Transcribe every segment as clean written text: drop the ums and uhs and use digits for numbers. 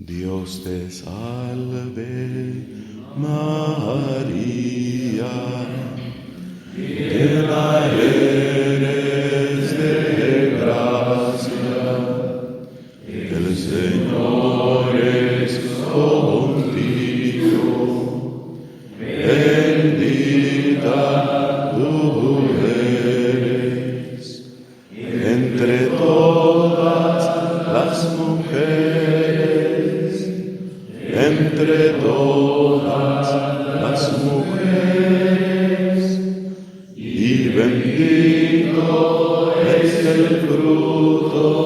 Dios te salve, María, llena eres de gracia, el Señor es contigo, bendita tú eres entre todas las mujeres, entre todas las mujeres, y bendito es el fruto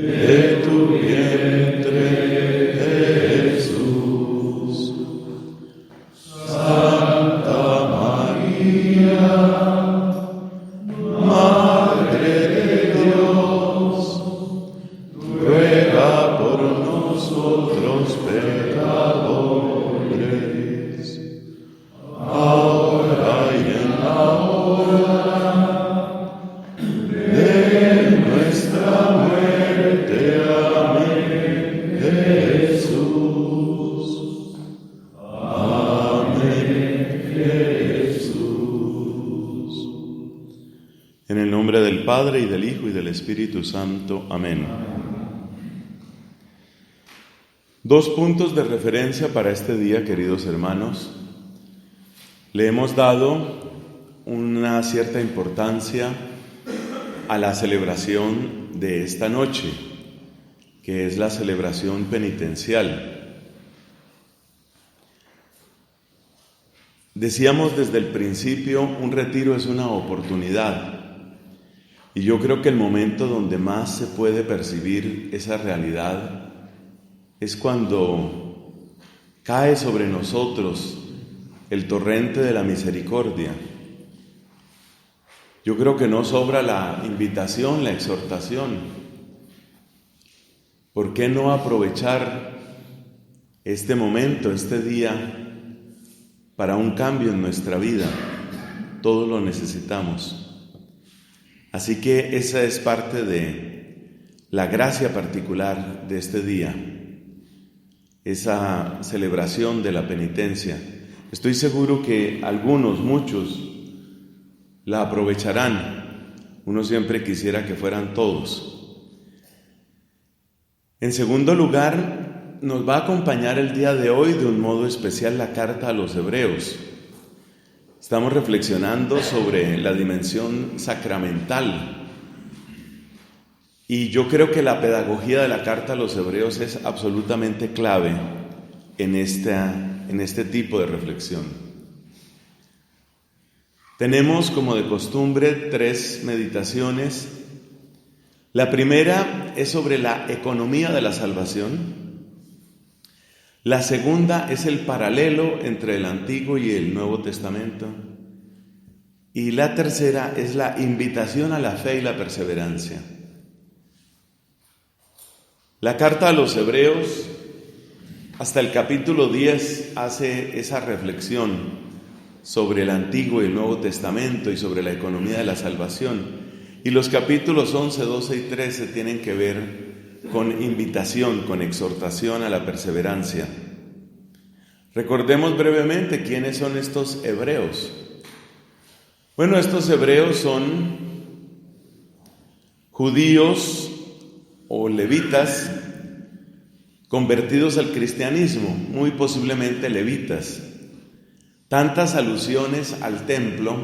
de tu vientre, Jesús. Santa María, Madre de Dios, ruega por nosotros pecadores, ahora y en la hora de nuestra muerte. Amén. Jesús. Amén. Jesús. En el nombre del Padre, y del Hijo, y del Espíritu Santo. Amén. Dos puntos de referencia para este día, queridos hermanos. Le hemos dado una cierta importancia a la celebración de esta noche, que es la celebración penitencial. Decíamos desde el principio, un retiro es una oportunidad, y yo creo que el momento donde más se puede percibir esa realidad es cuando cae sobre nosotros el torrente de la misericordia. Yo creo que no sobra la invitación, la exhortación. ¿Por qué no aprovechar este momento, este día, para un cambio en nuestra vida? Todos lo necesitamos. Así que esa es parte de la gracia particular de este día, esa celebración de la penitencia. Estoy seguro que algunos, muchos, la aprovecharán. Uno siempre quisiera que fueran todos. En segundo lugar, nos va a acompañar el día de hoy de un modo especial la carta a los Hebreos. Estamos reflexionando sobre la dimensión sacramental. Y yo creo que la pedagogía de la carta a los Hebreos es absolutamente clave en este tipo de reflexión. Tenemos, como de costumbre, 3 meditaciones. La primera es sobre la economía de la salvación. La segunda es el paralelo entre el Antiguo y el Nuevo Testamento. Y la tercera es la invitación a la fe y la perseverancia. La carta a los Hebreos, hasta el capítulo 10, hace esa reflexión sobre el Antiguo y el Nuevo Testamento y sobre la economía de la salvación. Y los capítulos 11, 12 y 13 tienen que ver con invitación, con exhortación a la perseverancia. Recordemos brevemente quiénes son estos hebreos. Bueno, estos hebreos son judíos o levitas convertidos al cristianismo, muy posiblemente levitas. Tantas alusiones al templo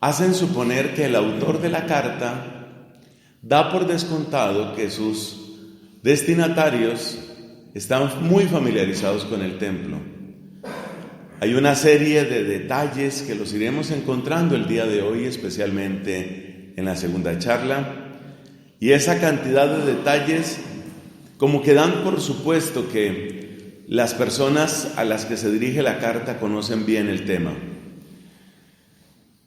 hacen suponer que el autor de la carta da por descontado que sus destinatarios están muy familiarizados con el templo. Hay una serie de detalles que los iremos encontrando el día de hoy, especialmente en la segunda charla. Y esa cantidad de detalles como que dan por supuesto que las personas a las que se dirige la carta conocen bien el tema.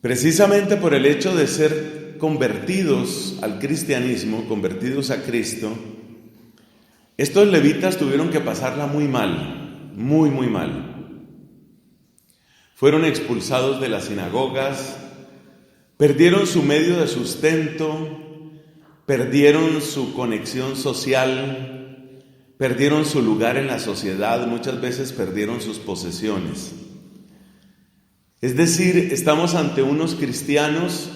Precisamente por el hecho de ser convertidos al cristianismo, convertidos a Cristo, estos levitas tuvieron que pasarla muy mal, muy mal. Fueron expulsados de las sinagogas, perdieron su medio de sustento, perdieron su conexión social, perdieron su lugar en la sociedad, muchas veces perdieron sus posesiones. Es decir, estamos ante unos cristianos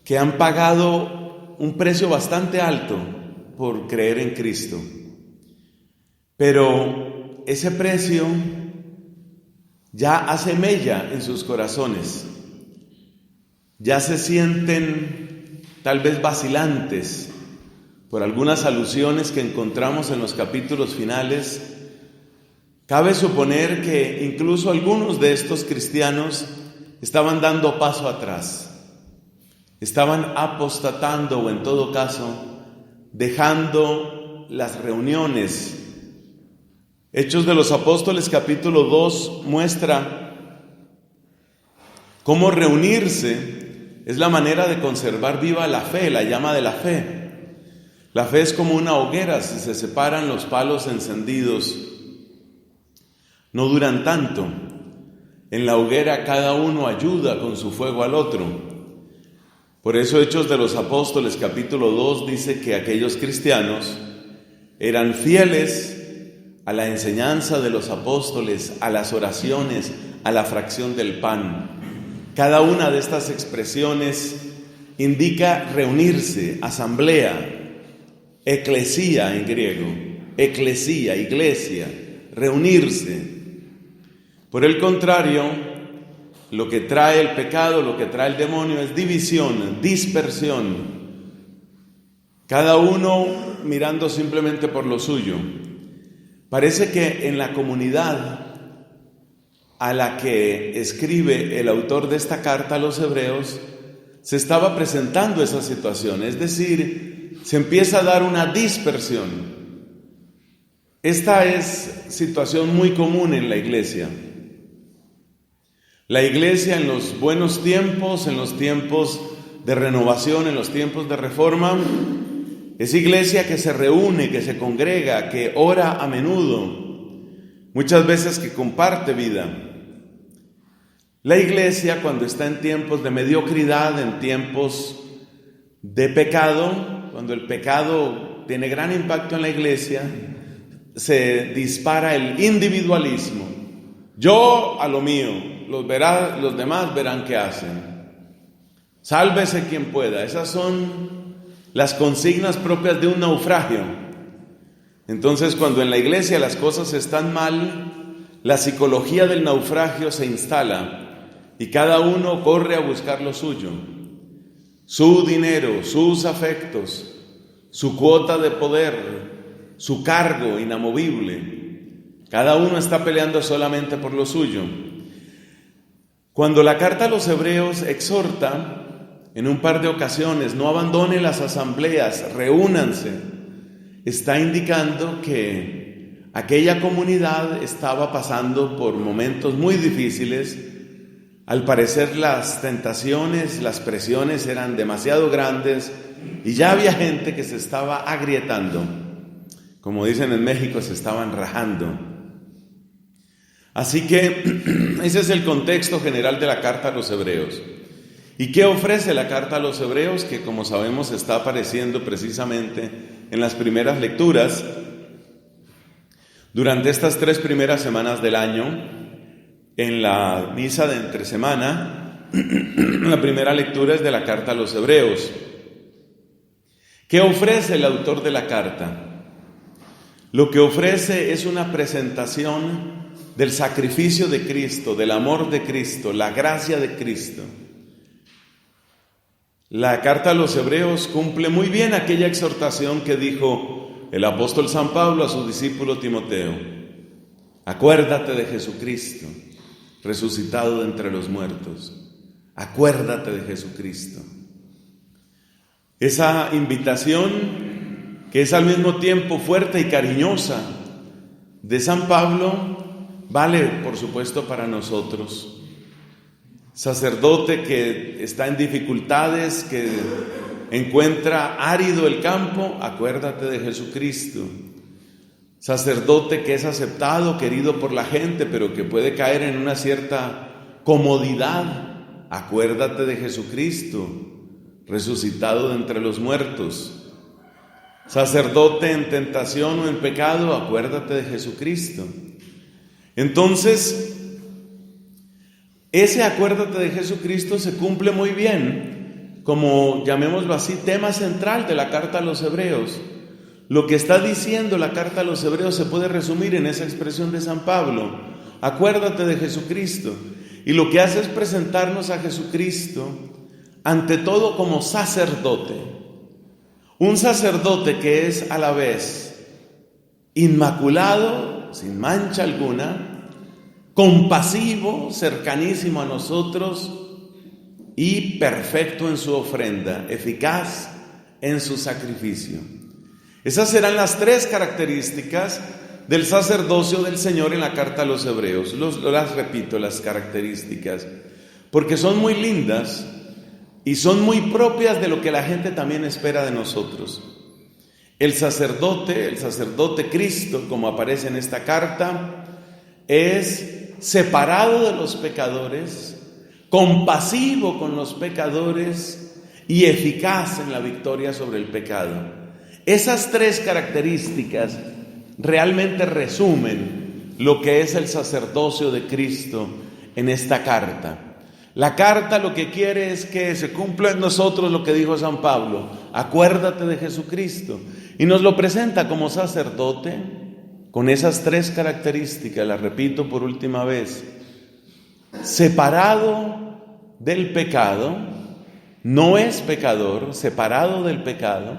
que han pagado un precio bastante alto por creer en Cristo. Pero ese precio ya hace mella en sus corazones. Ya se sienten tal vez vacilantes por algunas alusiones que encontramos en los capítulos finales. Cabe suponer que incluso algunos de estos cristianos estaban dando paso atrás, estaban apostatando o en todo caso dejando las reuniones. Hechos de los Apóstoles capítulo 2 muestra cómo reunirse es la manera de conservar viva la fe, la llama de la fe. La fe es como una hoguera, si se separan los palos encendidos, no duran tanto. En la hoguera cada uno ayuda con su fuego al otro. Por eso Hechos de los Apóstoles capítulo 2 dice que aquellos cristianos eran fieles a la enseñanza de los apóstoles, a las oraciones, a la fracción del pan. Cada una de estas expresiones indica reunirse, asamblea, eclesía en griego, eclesía, iglesia, reunirse. Por el contrario, lo que trae el pecado, lo que trae el demonio es división, dispersión. Cada uno mirando simplemente por lo suyo. Parece que en la comunidad a la que escribe el autor de esta carta a los hebreos se estaba presentando esa situación, es decir, se empieza a dar una dispersión. Esta es situación muy común en la iglesia. La iglesia en los buenos tiempos, en los tiempos de renovación, en los tiempos de reforma, es iglesia que se reúne, que se congrega, que ora a menudo, muchas veces que comparte vida. La iglesia, cuando está en tiempos de mediocridad, en tiempos de pecado, cuando el pecado tiene gran impacto en la iglesia, se dispara el individualismo. Yo a lo mío, los demás verán qué hacen. Sálvese quien pueda. Esas son las consignas propias de un naufragio. Entonces, cuando en la iglesia las cosas están mal, la psicología del naufragio se instala y cada uno corre a buscar lo suyo, su dinero, sus afectos, su cuota de poder, su cargo inamovible. Cada uno está peleando solamente por lo suyo. Cuando la carta a los hebreos exhorta en un par de ocasiones, no abandonen las asambleas, reúnanse, está indicando que aquella comunidad estaba pasando por momentos muy difíciles. Al parecer las tentaciones, las presiones eran demasiado grandes y ya había gente que se estaba agrietando. Como dicen en México, se estaban rajando. Así que ese es el contexto general de la carta a los hebreos. ¿Y qué ofrece la carta a los hebreos? Que como sabemos está apareciendo precisamente en las primeras lecturas. Durante estas 3 primeras semanas del año, en la misa de entre semana, la primera lectura es de la carta a los hebreos. ¿Qué ofrece el autor de la carta? Lo que ofrece es una presentación del sacrificio de Cristo, del amor de Cristo, la gracia de Cristo. La carta a los hebreos cumple muy bien aquella exhortación que dijo el apóstol San Pablo a su discípulo Timoteo: acuérdate de Jesucristo, resucitado de entre los muertos. Acuérdate de Jesucristo. Esa invitación, que es al mismo tiempo fuerte y cariñosa, de San Pablo, vale, por supuesto, para nosotros. Sacerdote que está en dificultades, que encuentra árido el campo, acuérdate de Jesucristo. Sacerdote que es aceptado, querido por la gente, pero que puede caer en una cierta comodidad, acuérdate de Jesucristo, resucitado de entre los muertos. sacerdote en tentación o en pecado, acuérdate de Jesucristo. Entonces, ese acuérdate de Jesucristo se cumple muy bien, como, llamémoslo así, tema central de la carta a los Hebreos. Lo que está diciendo la carta a los Hebreos se puede resumir en esa expresión de San Pablo: acuérdate de Jesucristo. Y lo que hace es presentarnos a Jesucristo ante todo como sacerdote. Un sacerdote que es a la vez inmaculado, sin mancha alguna, compasivo, cercanísimo a nosotros y perfecto en su ofrenda, eficaz en su sacrificio. Esas serán las tres características del sacerdocio del Señor en la carta a los Hebreos. Las repito, las características, porque son muy lindas y son muy propias de lo que la gente también espera de nosotros. El sacerdote Cristo, como aparece en esta carta, es separado de los pecadores, compasivo con los pecadores y eficaz en la victoria sobre el pecado. Esas tres características realmente resumen lo que es el sacerdocio de Cristo en esta carta. La carta lo que quiere es que se cumpla en nosotros lo que dijo San Pablo: acuérdate de Jesucristo, y nos lo presenta como sacerdote con esas tres características. Las repito por última vez: separado del pecado, no es pecador, separado del pecado,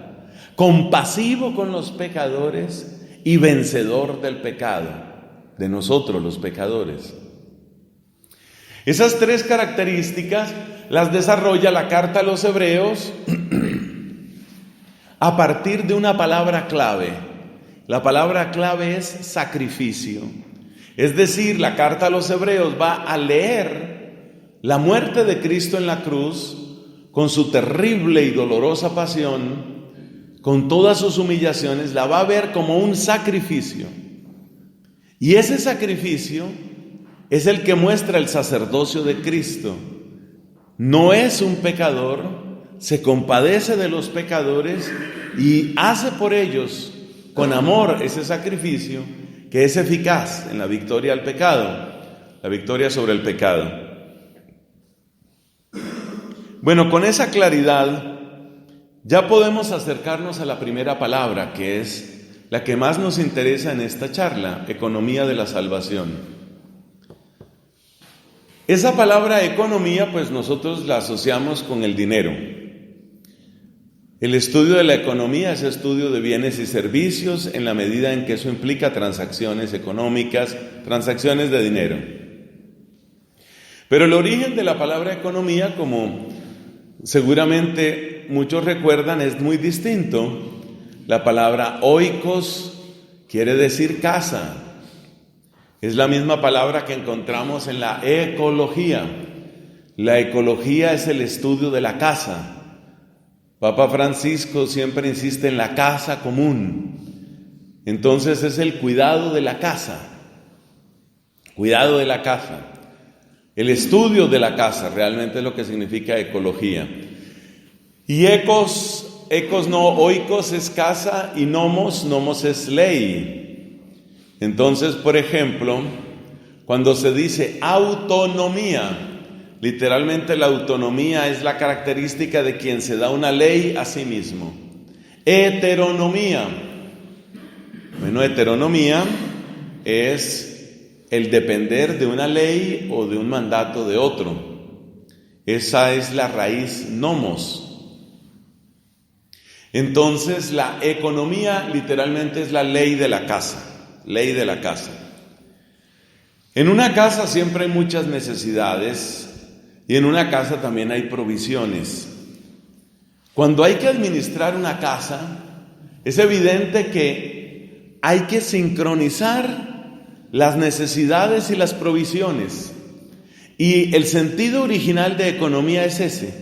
compasivo con los pecadores y vencedor del pecado, de nosotros los pecadores. Esas tres características las desarrolla la carta a los Hebreos a partir de una palabra clave. La palabra clave es sacrificio. Es decir, la carta a los Hebreos va a leer la muerte de Cristo en la cruz, con su terrible y dolorosa pasión, con todas sus humillaciones, la va a ver como un sacrificio. Y ese sacrificio es el que muestra el sacerdocio de Cristo. No es un pecador, se compadece de los pecadores y hace por ellos con amor ese sacrificio que es eficaz en la victoria al pecado, la victoria sobre el pecado. Bueno, con esa claridad ya podemos acercarnos a la primera palabra, que es la que más nos interesa en esta charla: economía de la salvación. Esa palabra economía, pues nosotros la asociamos con el dinero. El estudio de la economía es estudio de bienes y servicios en la medida en que eso implica transacciones económicas, transacciones de dinero. Pero el origen de la palabra economía, como seguramente muchos recuerdan, es muy distinto. La palabra oikos quiere decir casa. Es la misma palabra que encontramos en la ecología. La ecología es el estudio de la casa. Papa Francisco siempre insiste en la casa común. Entonces es el cuidado de la casa. Cuidado de la casa. El estudio de la casa realmente es lo que significa ecología. Y oikos es casa, y nomos es ley. Entonces, por ejemplo, cuando se dice autonomía, literalmente la autonomía es la característica de quien se da una ley a sí mismo. Heteronomía. Bueno, heteronomía es el depender de una ley o de un mandato de otro. Esa es la raíz nomos. Entonces, la economía literalmente es la ley de la casa. Ley de la casa. En una casa siempre hay muchas necesidades y en una casa también hay provisiones. Cuando hay que administrar una casa, es evidente que hay que sincronizar las necesidades y las provisiones. Y el sentido original de economía es ese.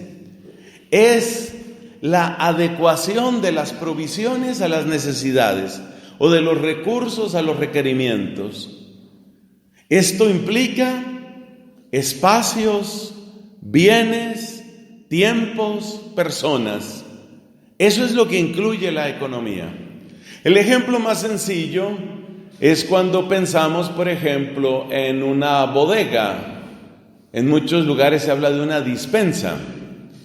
Es la adecuación de las provisiones a las necesidades, o de los recursos a los requerimientos. Esto implica espacios, bienes, tiempos, personas. Eso es lo que incluye la economía. El ejemplo más sencillo es cuando pensamos, por ejemplo, en una bodega. En muchos lugares se habla de una dispensa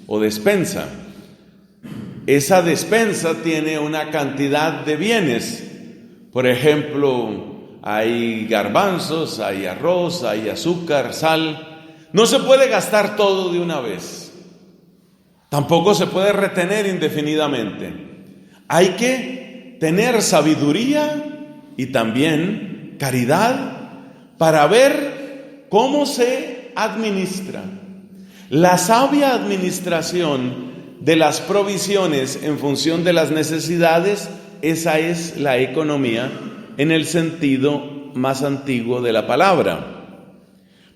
o despensa. Esa despensa tiene una cantidad de bienes. Por ejemplo, hay garbanzos, hay arroz, hay azúcar, sal. No se puede gastar todo de una vez. Tampoco se puede retener indefinidamente. Hay que tener sabiduría y también caridad para ver cómo se administra. La sabia administración de las provisiones en función de las necesidades, esa es la economía en el sentido más antiguo de la palabra.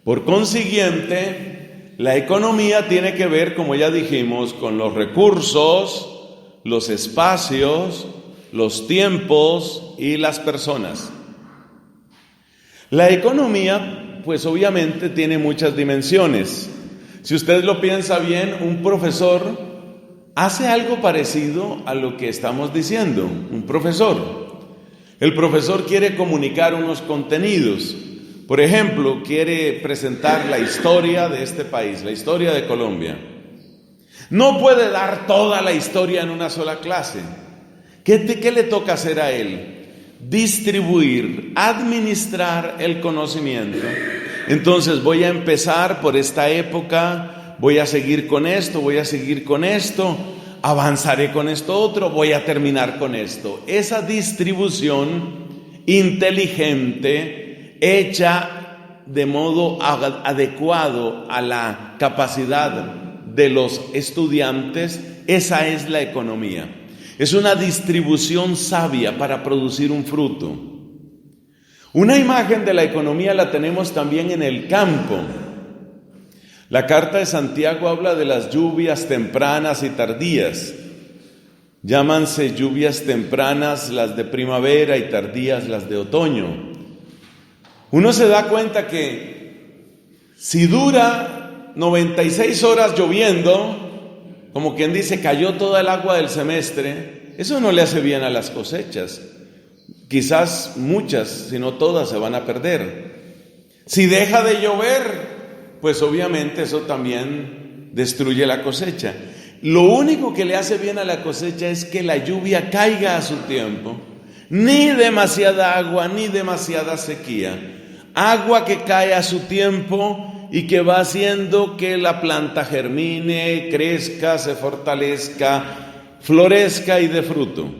Por consiguiente, la economía tiene que ver, como ya dijimos, con los recursos, los espacios, los tiempos y las personas. La economía, pues obviamente tiene muchas dimensiones. Si usted lo piensa bien, un profesor hace algo parecido a lo que estamos diciendo. Un profesor. El profesor quiere comunicar unos contenidos. Por ejemplo, quiere presentar la historia de este país, la historia de Colombia. No puede dar toda la historia en una sola clase. ¿Qué le toca hacer a él? Distribuir, administrar el conocimiento. Entonces voy a empezar por esta época, voy a seguir con esto, voy a seguir con esto, avanzaré con esto otro, voy a terminar con esto. Esa distribución inteligente, hecha de modo adecuado a la capacidad de los estudiantes, esa es la economía. Es una distribución sabia para producir un fruto. Una imagen de la economía la tenemos también en el campo. La carta de Santiago habla de las lluvias tempranas y tardías. Llámanse lluvias tempranas las de primavera y tardías las de otoño. Uno se da cuenta que si dura 96 horas lloviendo, como quien dice, cayó toda el agua del semestre, eso no le hace bien a las cosechas. Quizás muchas, si no todas, se van a perder. Si deja de llover, pues obviamente eso también destruye la cosecha. Lo único que le hace bien a la cosecha es que la lluvia caiga a su tiempo. Ni demasiada agua, ni demasiada sequía. Agua que cae a su tiempo y que va haciendo que la planta germine, crezca, se fortalezca, florezca y dé fruto.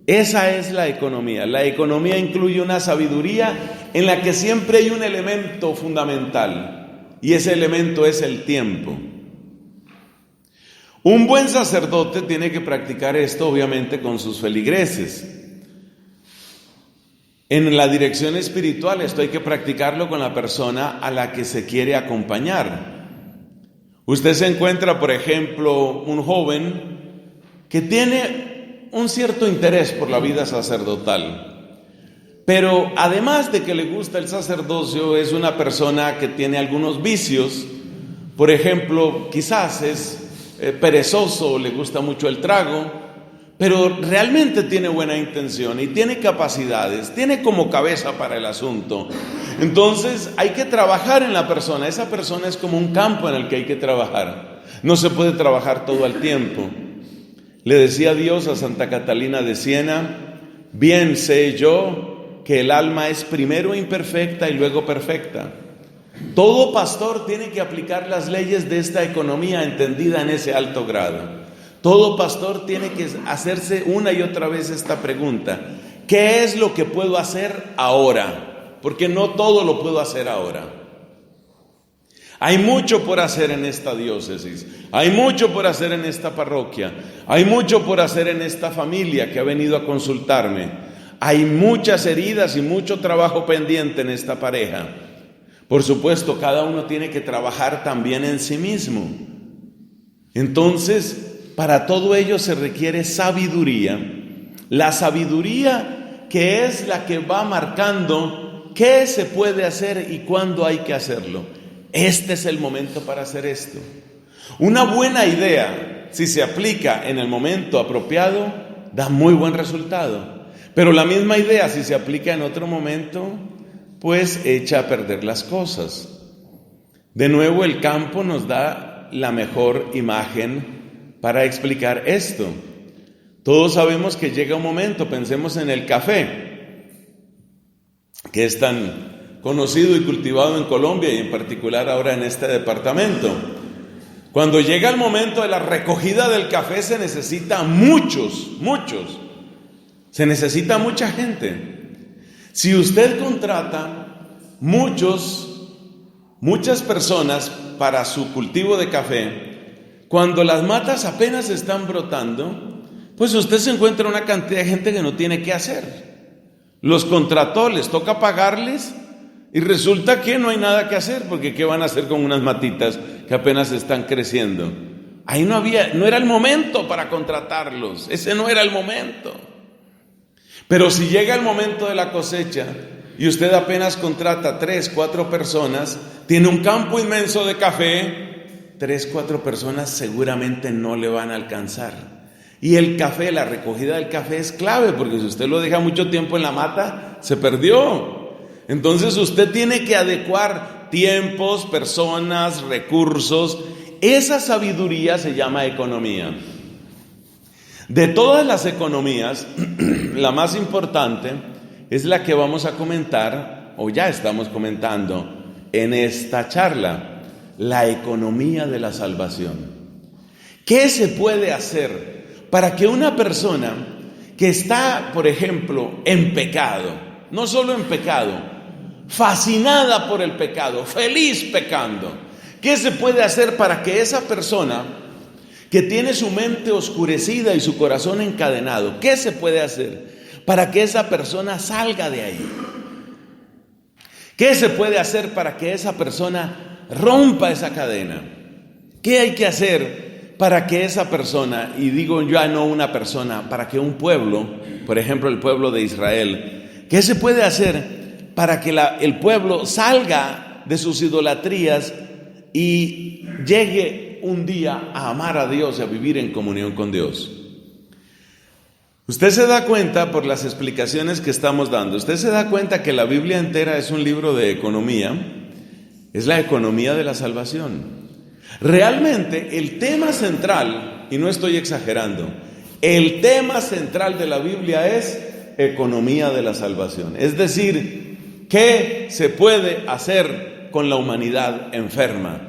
Esa es la economía. La economía incluye una sabiduría en la que siempre hay un elemento fundamental, y ese elemento es el tiempo. Un buen sacerdote tiene que practicar esto, obviamente, con sus feligreses. En la dirección espiritual esto hay que practicarlo con la persona a la que se quiere acompañar. Usted se encuentra, por ejemplo, un joven que tiene un cierto interés por la vida sacerdotal, pero además de que le gusta el sacerdocio, es una persona que tiene algunos vicios. Por ejemplo, quizás es perezoso, le gusta mucho el trago, pero realmente tiene buena intención y tiene capacidades, tiene como cabeza para el asunto. Entonces hay que trabajar en la persona. Esa persona es como un campo en el que hay que trabajar. No se puede trabajar todo el tiempo. Le decía Dios a Santa Catalina de Siena: bien sé yo que el alma es primero imperfecta y luego perfecta. Todo pastor tiene que aplicar las leyes de esta economía entendida en ese alto grado. Todo pastor tiene que hacerse una y otra vez esta pregunta: ¿qué es lo que puedo hacer ahora? Porque no todo lo puedo hacer ahora. Hay mucho por hacer en esta diócesis, hay mucho por hacer en esta parroquia, hay mucho por hacer en esta familia que ha venido a consultarme. Hay muchas heridas y mucho trabajo pendiente en esta pareja. Por supuesto, cada uno tiene que trabajar también en sí mismo. Entonces, para todo ello se requiere sabiduría. La sabiduría que es la que va marcando qué se puede hacer y cuándo hay que hacerlo. Este es el momento para hacer esto. Una buena idea si se aplica en el momento apropiado, da muy buen resultado. Pero la misma idea, si se aplica en otro momento, pues echa a perder las cosas. De nuevo, el campo nos da la mejor imagen para explicar esto. Todos sabemos que llega un momento, pensemos en el café, que es tan conocido y cultivado en Colombia y en particular ahora en este departamento. Cuando llega el momento de la recogida del café se necesita muchos. Se necesita mucha gente. Si usted contrata muchas personas para su cultivo de café, cuando las matas apenas están brotando, pues usted se encuentra una cantidad de gente que no tiene qué hacer. Los contrató, les toca pagarles y resulta que no hay nada que hacer, porque ¿qué van a hacer con unas matitas que apenas están creciendo? Ahí no era el momento para contratarlos, ese no era el momento. Pero si llega el momento de la cosecha y usted apenas contrata 3, 4 personas, tiene un campo inmenso de café, 3, 4 personas seguramente no le van a alcanzar. Y el café, la recogida del café es clave, porque si usted lo deja mucho tiempo en la mata, se perdió. Entonces usted tiene que adecuar tiempos, personas, recursos. Esa sabiduría se llama economía. De todas las economías, la más importante es la que vamos a comentar, o ya estamos comentando en esta charla, la economía de la salvación. ¿Qué se puede hacer para que una persona que está, por ejemplo, en pecado, no solo en pecado, fascinada por el pecado, feliz pecando, qué se puede hacer para que esa persona que tiene su mente oscurecida y su corazón encadenado, qué se puede hacer para que esa persona salga de ahí? ¿Qué se puede hacer para que esa persona rompa esa cadena? ¿Qué hay que hacer para que esa persona, y digo ya no una persona, para que un pueblo, por ejemplo el pueblo de Israel, qué se puede hacer para que el pueblo salga de sus idolatrías y llegue un día a amar a Dios y a vivir en comunión con Dios? Usted se da cuenta por las explicaciones que estamos dando, usted se da cuenta que la Biblia entera es un libro de economía, es la economía de la salvación. Realmente el tema central, y no estoy exagerando, el tema central de la Biblia es economía de la salvación. Es decir, ¿qué se puede hacer con la humanidad enferma?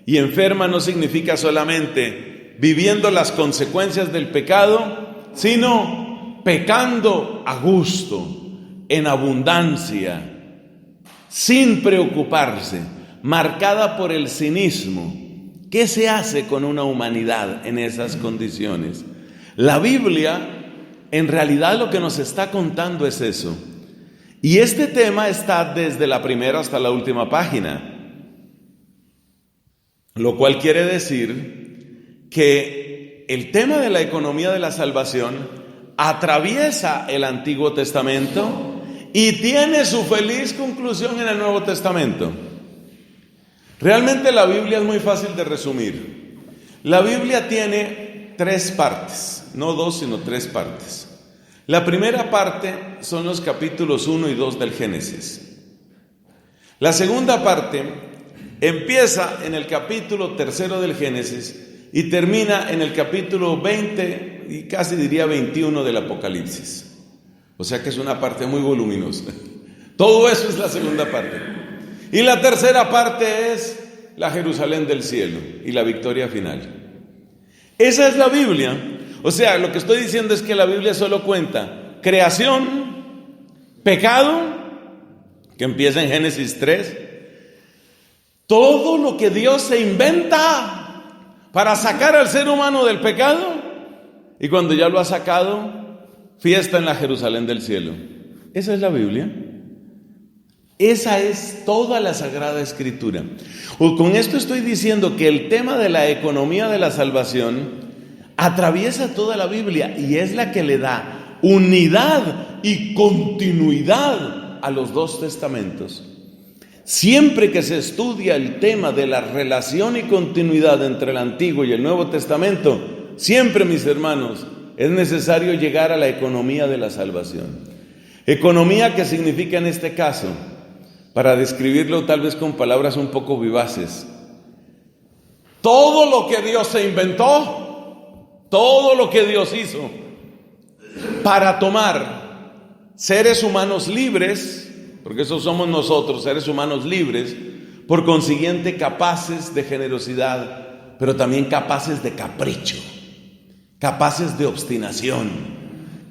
Y enferma no significa solamente viviendo las consecuencias del pecado, sino pecando a gusto, en abundancia, sin preocuparse, marcada por el cinismo. ¿Qué se hace con una humanidad en esas condiciones? La Biblia, en realidad, lo que nos está contando es eso. Y este tema está desde la primera hasta la última página. Lo cual quiere decir que el tema de la economía de la salvación atraviesa el Antiguo Testamento y tiene su feliz conclusión en el Nuevo Testamento. Realmente la Biblia es muy fácil de resumir. La Biblia tiene 3 partes, no 2, sino 3 partes. La primera parte son los capítulos 1 y 2 del Génesis. La segunda parte empieza en el capítulo 3 del Génesis y termina en el capítulo 20 y casi diría 21 del Apocalipsis. O sea que es una parte muy voluminosa. Todo eso es la segunda parte. Y la tercera parte es la Jerusalén del cielo y la victoria final. Esa es la Biblia. O sea, lo que estoy diciendo es que la Biblia solo cuenta creación, pecado, que empieza en Génesis 3, todo lo que Dios se inventa para sacar al ser humano del pecado, y cuando ya lo ha sacado, fiesta en la Jerusalén del cielo. Esa es la Biblia. Esa es toda la Sagrada Escritura. Con esto estoy diciendo que el tema de la economía de la salvación atraviesa toda la Biblia y es la que le da unidad y continuidad a los 2 testamentos. Siempre que se estudia el tema de la relación y continuidad entre el Antiguo y el Nuevo Testamento, Siempre, mis hermanos, es necesario llegar a la economía de la salvación. Economía que significa en este caso, para describirlo tal vez con palabras un poco vivaces, todo lo que Dios se inventó, todo lo que Dios hizo para tomar seres humanos libres, porque esos somos nosotros, seres humanos libres, por consiguiente capaces de generosidad, pero también capaces de capricho, capaces de obstinación,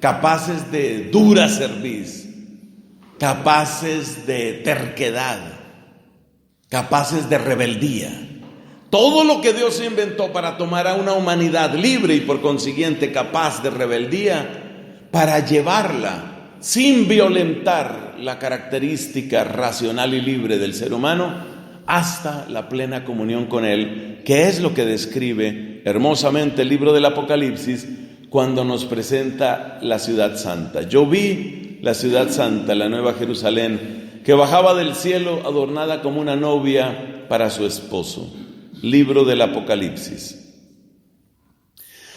capaces de dura cerviz, capaces de terquedad, capaces de rebeldía. Todo lo que Dios inventó para tomar a una humanidad libre y por consiguiente capaz de rebeldía, para llevarla sin violentar la característica racional y libre del ser humano hasta la plena comunión con Él, que es lo que describe hermosamente el libro del Apocalipsis cuando nos presenta la ciudad santa. Yo vi la ciudad santa, la nueva Jerusalén, que bajaba del cielo adornada como una novia para su esposo. Libro del Apocalipsis.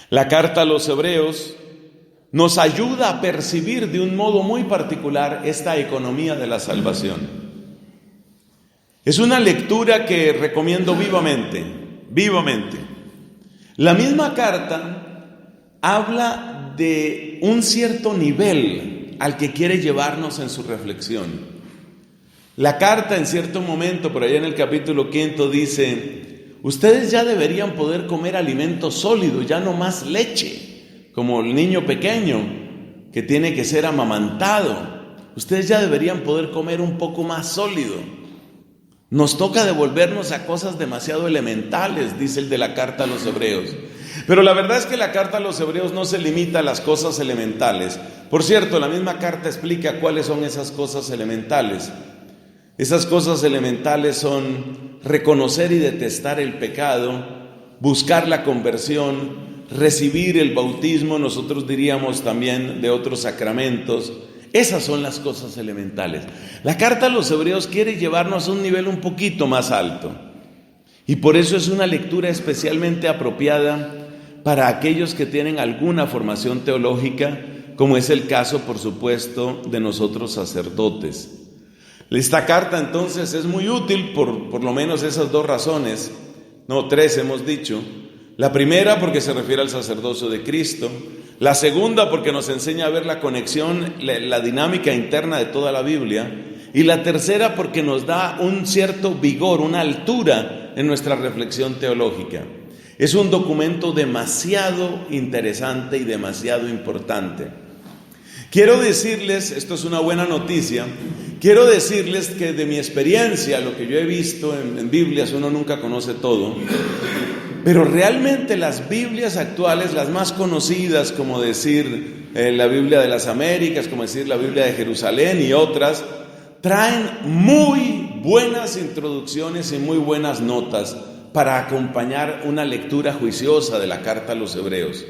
La carta a los Hebreos nos ayuda a percibir de un modo muy particular esta economía de la salvación. Es una lectura que recomiendo vivamente. La misma carta habla de un cierto nivel al que quiere llevarnos en su reflexión. La carta en cierto momento, por allá en el capítulo 5, dice: ustedes ya deberían poder comer alimento sólido, ya no más leche, como el niño pequeño que tiene que ser amamantado. Ustedes ya deberían poder comer un poco más sólido. Nos toca devolvernos a cosas demasiado elementales, dice el de la carta a los Hebreos. Pero la verdad es que la carta a los Hebreos no se limita a las cosas elementales. Por cierto, la misma carta explica cuáles son esas cosas elementales. Esas cosas elementales son reconocer y detestar el pecado, buscar la conversión, recibir el bautismo, nosotros diríamos también de otros sacramentos. Esas son las cosas elementales. La carta a los Hebreos quiere llevarnos a un nivel un poquito más alto. Y por eso es una lectura especialmente apropiada para aquellos que tienen alguna formación teológica, como es el caso, por supuesto, de nosotros sacerdotes. Esta carta entonces es muy útil por lo menos esas dos razones, no, tres hemos dicho. La primera porque se refiere al sacerdocio de Cristo, la segunda porque nos enseña a ver la conexión, la dinámica interna de toda la Biblia, y la tercera porque nos da un cierto vigor, una altura en nuestra reflexión teológica. Es un documento demasiado interesante y demasiado importante. Quiero decirles, esto es una buena noticia, quiero decirles que de mi experiencia, lo que yo he visto en Biblias, uno nunca conoce todo, pero realmente las Biblias actuales, las más conocidas, como decir la Biblia de las Américas, como decir la Biblia de Jerusalén y otras, traen muy buenas introducciones y muy buenas notas para acompañar una lectura juiciosa de la carta a los Hebreos.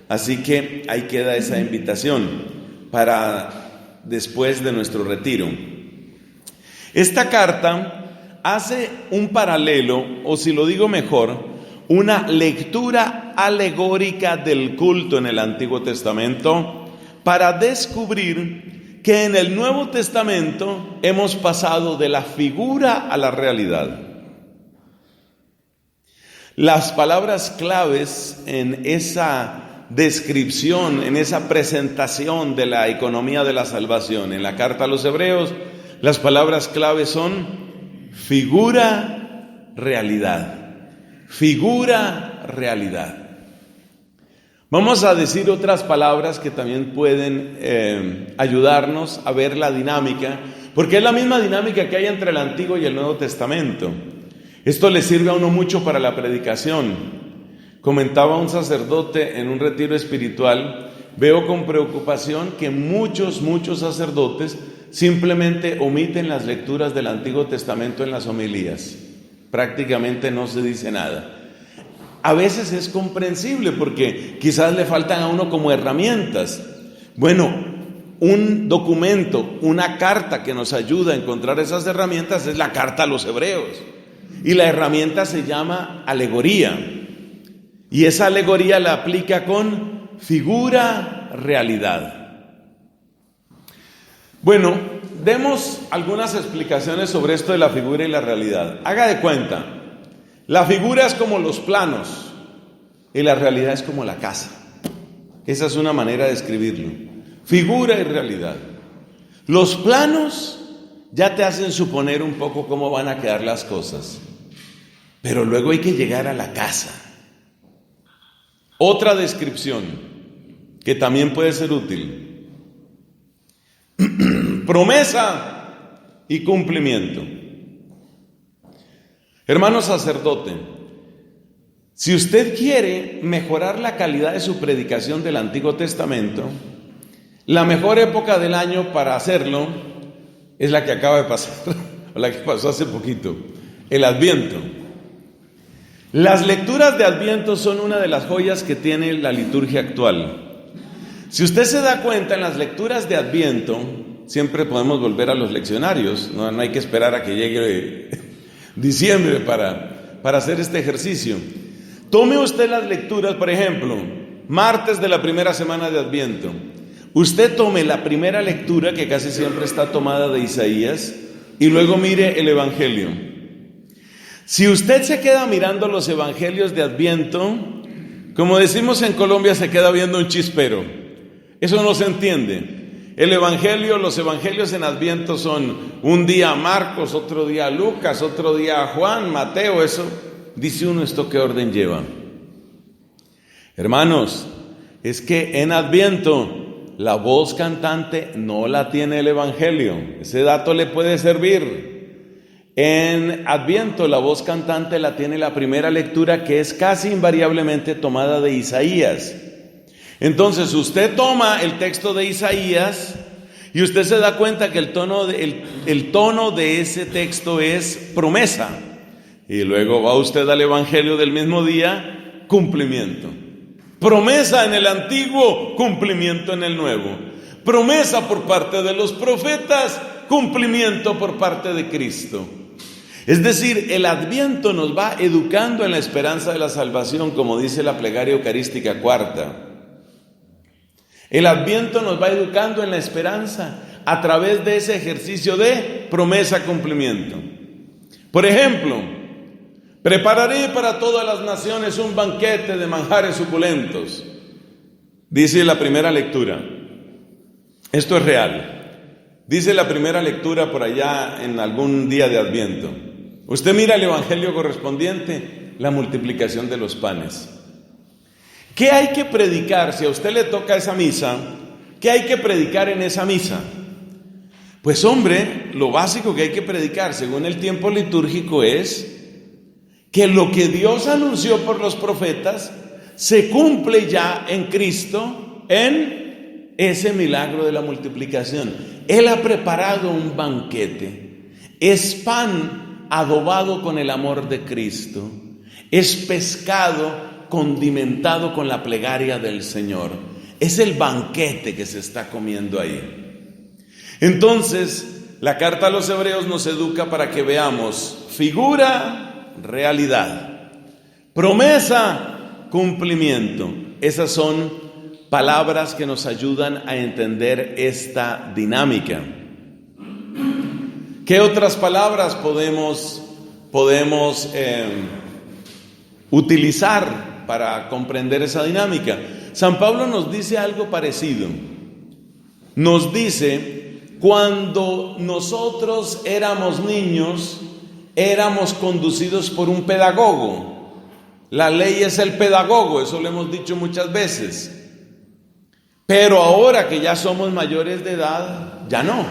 Así que ahí queda esa invitación para después de nuestro retiro. Esta carta hace un paralelo, o si lo digo mejor, una lectura alegórica del culto en el Antiguo Testamento para descubrir que en el Nuevo Testamento hemos pasado de la figura a la realidad. Las palabras claves en esa descripción, en esa presentación de la economía de la salvación en la carta a los Hebreos, las palabras claves son figura, realidad. Figura, realidad. Vamos a decir otras palabras que también pueden ayudarnos a ver la dinámica, porque es la misma dinámica que hay entre el Antiguo y el Nuevo Testamento. Esto le sirve a uno mucho para la predicación. Comentaba un sacerdote en un retiro espiritual: veo con preocupación que muchos sacerdotes simplemente omiten las lecturas del Antiguo Testamento en las homilías. Prácticamente no se dice nada. A veces es comprensible porque quizás le faltan a uno como herramientas. Bueno, un documento, una carta que nos ayuda a encontrar esas herramientas es la carta a los Hebreos. Y la herramienta se llama alegoría. Y esa alegoría la aplica con figura, realidad. Bueno, demos algunas explicaciones sobre esto de la figura y la realidad. Haga de cuenta, la figura es como los planos y la realidad es como la casa. Esa es una manera de escribirlo. Figura y realidad. Los planos ya te hacen suponer un poco cómo van a quedar las cosas, pero luego hay que llegar a la casa. Otra descripción que también puede ser útil: promesa y cumplimiento. Hermano sacerdote, si usted quiere mejorar la calidad de su predicación del Antiguo Testamento, la mejor época del año para hacerlo es la que acaba de pasar, o la que pasó hace poquito, el Adviento. Las lecturas de Adviento son una de las joyas que tiene la liturgia actual. Si usted se da cuenta, en las lecturas de Adviento, siempre podemos volver a los leccionarios, no hay que esperar a que llegue diciembre para hacer este ejercicio. Tome usted las lecturas, por ejemplo, martes de la primera semana de Adviento. Usted tome la primera lectura, que casi siempre está tomada de Isaías, y luego mire el Evangelio. Si usted se queda mirando los Evangelios de Adviento, como decimos en Colombia, se queda viendo un chispero. Eso no se entiende. Los Evangelios en Adviento son un día Marcos, otro día Lucas, otro día Juan, Mateo. Eso dice uno, ¿esto qué orden lleva? Hermanos, es que en Adviento la voz cantante no la tiene el Evangelio. Ese dato le puede servir. En Adviento la voz cantante la tiene la primera lectura, que es casi invariablemente tomada de Isaías. Entonces usted toma el texto de Isaías y usted se da cuenta que el tono de ese texto es promesa. Y luego va usted al Evangelio del mismo día, cumplimiento. Promesa en el Antiguo, cumplimiento en el Nuevo. Promesa por parte de los profetas, cumplimiento por parte de Cristo. Es decir, el Adviento nos va educando en la esperanza de la salvación, como dice la plegaria eucarística cuarta. El Adviento nos va educando en la esperanza a través de ese ejercicio de promesa, cumplimiento. Por ejemplo, prepararé para todas las naciones un banquete de manjares suculentos, dice la primera lectura. Esto es real. Dice la primera lectura por allá en algún día de Adviento. Usted mira el Evangelio correspondiente, la multiplicación de los panes. ¿Qué hay que predicar? Si a usted le toca esa misa, ¿qué hay que predicar en esa misa? Pues hombre, lo básico que hay que predicar según el tiempo litúrgico es que lo que Dios anunció por los profetas se cumple ya en Cristo, en ese milagro de la multiplicación. Él ha preparado un banquete. Es pan adobado con el amor de Cristo. Es pescado condimentado con la plegaria del Señor. Es el banquete que se está comiendo ahí. Entonces, la carta a los Hebreos nos educa para que veamos figura, realidad, promesa, cumplimiento. Esas son palabras que nos ayudan a entender esta dinámica. ¿Qué otras palabras podemos utilizar para comprender esa dinámica? San Pablo nos dice algo parecido. Nos dice, cuando nosotros éramos niños, éramos conducidos por un pedagogo. La ley es el pedagogo, eso lo hemos dicho muchas veces. Pero ahora que ya somos mayores de edad, ya no.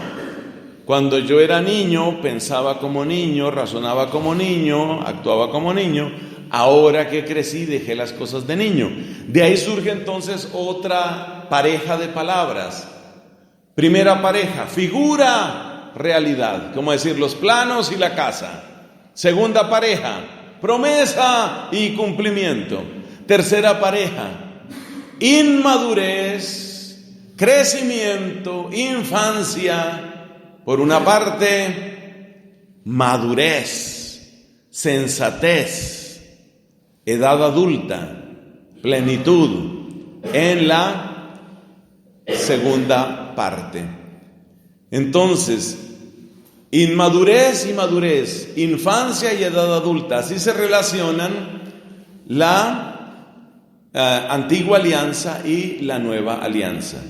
Cuando yo era niño, pensaba como niño, razonaba como niño, actuaba como niño. Ahora que crecí, dejé las cosas de niño. De ahí surge entonces otra pareja de palabras. Primera pareja, figura, realidad. Como decir, los planos y la casa. Segunda pareja, promesa y cumplimiento. Tercera pareja, inmadurez, crecimiento, infancia. Por una parte, madurez, sensatez, edad adulta. plenitud en la segunda parte. Entonces, inmadurez y madurez, infancia y edad adulta, así se relacionan la antigua alianza y la nueva alianza.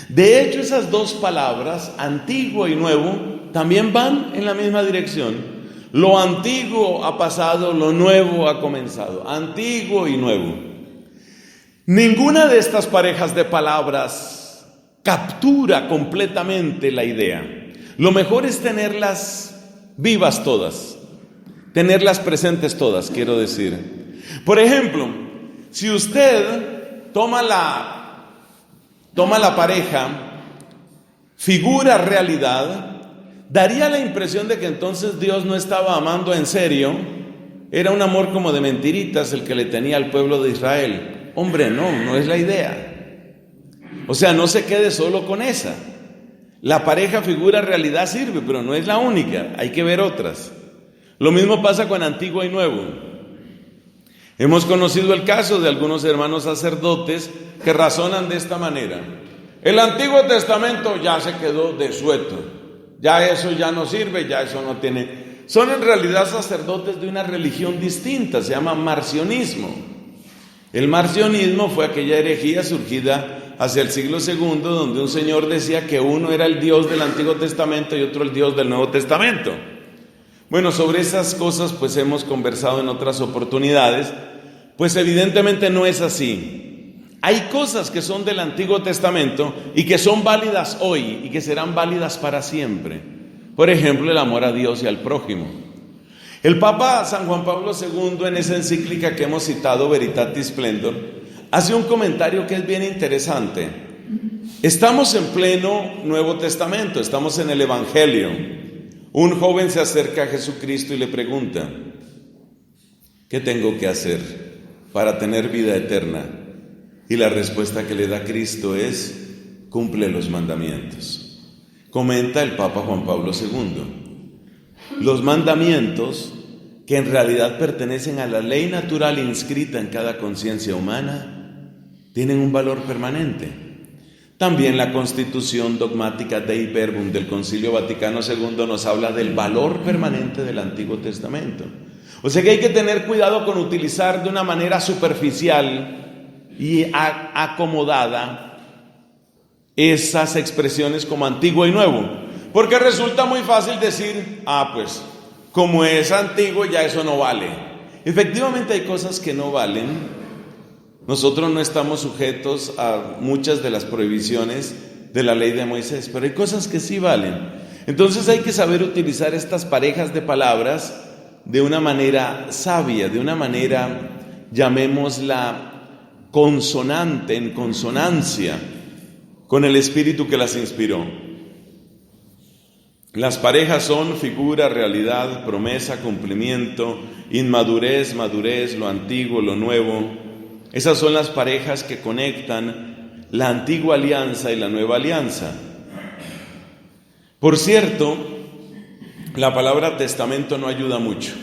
De hecho, esas dos palabras, antiguo y nuevo, también van en la misma dirección. Lo antiguo ha pasado, lo nuevo ha comenzado. Antiguo y nuevo. Ninguna de estas parejas de palabras captura completamente la idea. Lo mejor es tenerlas vivas todas, tenerlas presentes todas, quiero decir. Por ejemplo, si usted toma la pareja figura realidad, daría la impresión de que entonces Dios no estaba amando en serio, era un amor como de mentiritas el que le tenía al pueblo de Israel. Hombre, no es la idea. O sea, no se quede solo con esa. La pareja figura realidad sirve, pero no es la única, hay que ver otras. Lo mismo pasa con antiguo y nuevo. Hemos conocido el caso de algunos hermanos sacerdotes que razonan de esta manera: el Antiguo Testamento ya se quedó desueto, ya eso ya no sirve, ya eso no tiene. Son en realidad sacerdotes de una religión distinta, se llama marcionismo. El marcionismo fue aquella herejía surgida hacia el siglo II, donde un señor decía que uno era el Dios del Antiguo Testamento y otro el Dios del Nuevo Testamento. Bueno, sobre esas cosas pues hemos conversado en otras oportunidades. Pues evidentemente no es así. Hay cosas que son del Antiguo Testamento y que son válidas hoy y que serán válidas para siempre. Por ejemplo, el amor a Dios y al prójimo. El Papa San Juan Pablo II, en esa encíclica que hemos citado, Veritatis Splendor, hace un comentario que es bien interesante. Estamos en pleno Nuevo Testamento, estamos en el Evangelio. Un joven se acerca a Jesucristo y le pregunta: ¿qué tengo que hacer para tener vida eterna? Y la respuesta que le da Cristo es: cumple los mandamientos. Comenta el Papa Juan Pablo II. Los mandamientos, que en realidad pertenecen a la ley natural inscrita en cada conciencia humana, tienen un valor permanente. También la Constitución dogmática Dei Verbum del Concilio Vaticano II nos habla del valor permanente del Antiguo Testamento. O sea que hay que tener cuidado con utilizar de una manera superficial y acomodada esas expresiones como antiguo y nuevo, porque resulta muy fácil decir: pues como es antiguo ya eso no vale. Efectivamente hay cosas que no valen. Nosotros no estamos sujetos a muchas de las prohibiciones de la ley de Moisés, pero hay cosas que sí valen. Entonces hay que saber utilizar estas parejas de palabras de una manera sabia, de una manera, llamémosla, consonante, en consonancia con el espíritu que las inspiró. Las parejas son figura, realidad, promesa, cumplimiento, inmadurez, madurez, lo antiguo, lo nuevo. Esas son las parejas que conectan la antigua alianza y la nueva alianza. Por cierto, la palabra testamento no ayuda mucho.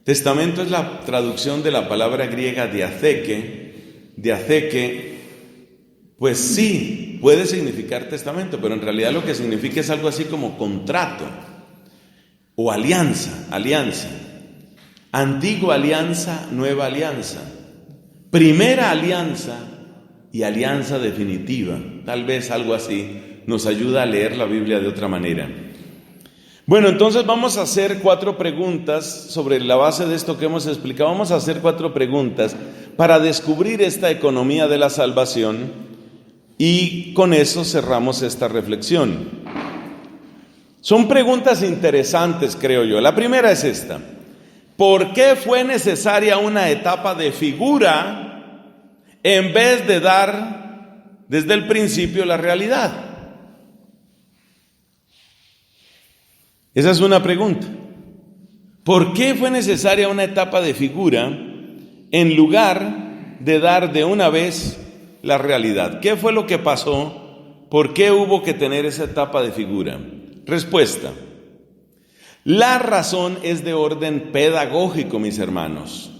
Testamento es la traducción de la palabra griega diatheke. Diatheke, pues sí, puede significar testamento, pero en realidad lo que significa es algo así como contrato o alianza. Antigua alianza, nueva alianza. Primera alianza y alianza definitiva. Tal vez algo así nos ayuda a leer la Biblia de otra manera. Bueno, entonces vamos a hacer 4 preguntas sobre la base de esto que hemos explicado. Vamos a hacer 4 preguntas para descubrir esta economía de la salvación y con eso cerramos esta reflexión. Son preguntas interesantes, creo yo. La primera es esta: ¿por qué fue necesaria una etapa de figura en vez de dar desde el principio la realidad? Esa es una pregunta. ¿Por qué fue necesaria una etapa de figura en lugar de dar de una vez la realidad? ¿Qué fue lo que pasó? ¿Por qué hubo que tener esa etapa de figura? Respuesta: la razón es de orden pedagógico, mis hermanos.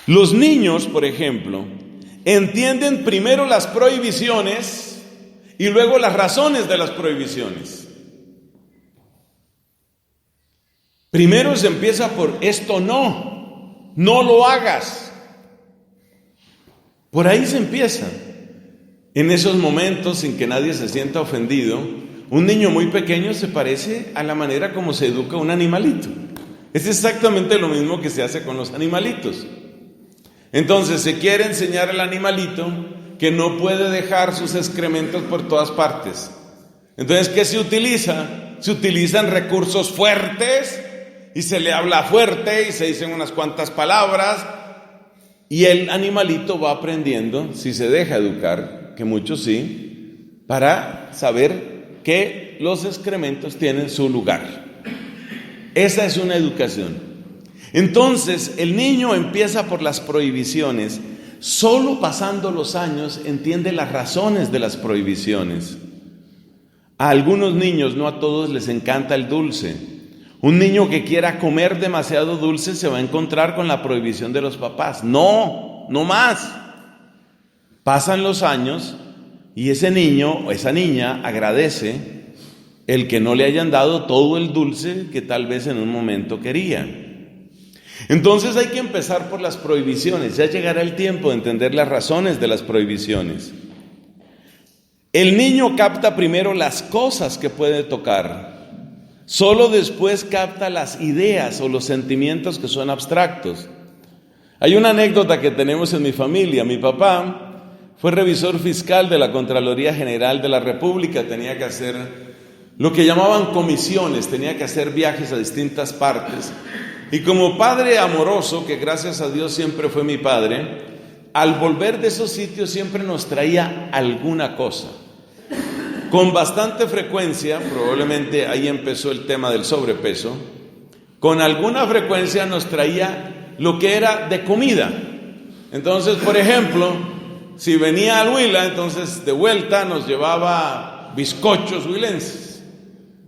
Los niños, por ejemplo, entienden primero las prohibiciones y luego las razones de las prohibiciones. Primero se empieza por esto no lo hagas. Por ahí se empieza. En esos momentos, sin que nadie se sienta ofendido, un niño muy pequeño se parece a la manera como se educa un animalito. Es exactamente lo mismo que se hace con los animalitos. Entonces se quiere enseñar al animalito que no puede dejar sus excrementos por todas partes. Entonces, ¿qué se utiliza? Se utilizan recursos fuertes y se le habla fuerte y se dicen unas cuantas palabras y el animalito va aprendiendo, si se deja educar, que muchos sí, para saber que los excrementos tienen su lugar. Esa es una educación. Entonces, el niño empieza por las prohibiciones. Solo pasando los años entiende las razones de las prohibiciones. A algunos niños, no a todos, les encanta el dulce. Un niño que quiera comer demasiado dulce se va a encontrar con la prohibición de los papás. No más. Pasan los años y ese niño o esa niña agradece el que no le hayan dado todo el dulce que tal vez en un momento quería. Entonces hay que empezar por las prohibiciones. Ya llegará el tiempo de entender las razones de las prohibiciones. El niño capta primero las cosas que puede tocar. Solo después capta las ideas o los sentimientos que son abstractos. Hay una anécdota que tenemos en mi familia. Mi papá fue revisor fiscal de la Contraloría General de la República. Tenía que hacer lo que llamaban comisiones, tenía que hacer viajes a distintas partes. Y como padre amoroso, que gracias a Dios siempre fue mi padre, al volver de esos sitios siempre nos traía alguna cosa. Con bastante frecuencia, probablemente ahí empezó el tema del sobrepeso, con alguna frecuencia nos traía lo que era de comida. Entonces, por ejemplo, si venía al Huila, entonces de vuelta nos llevaba bizcochos huilenses,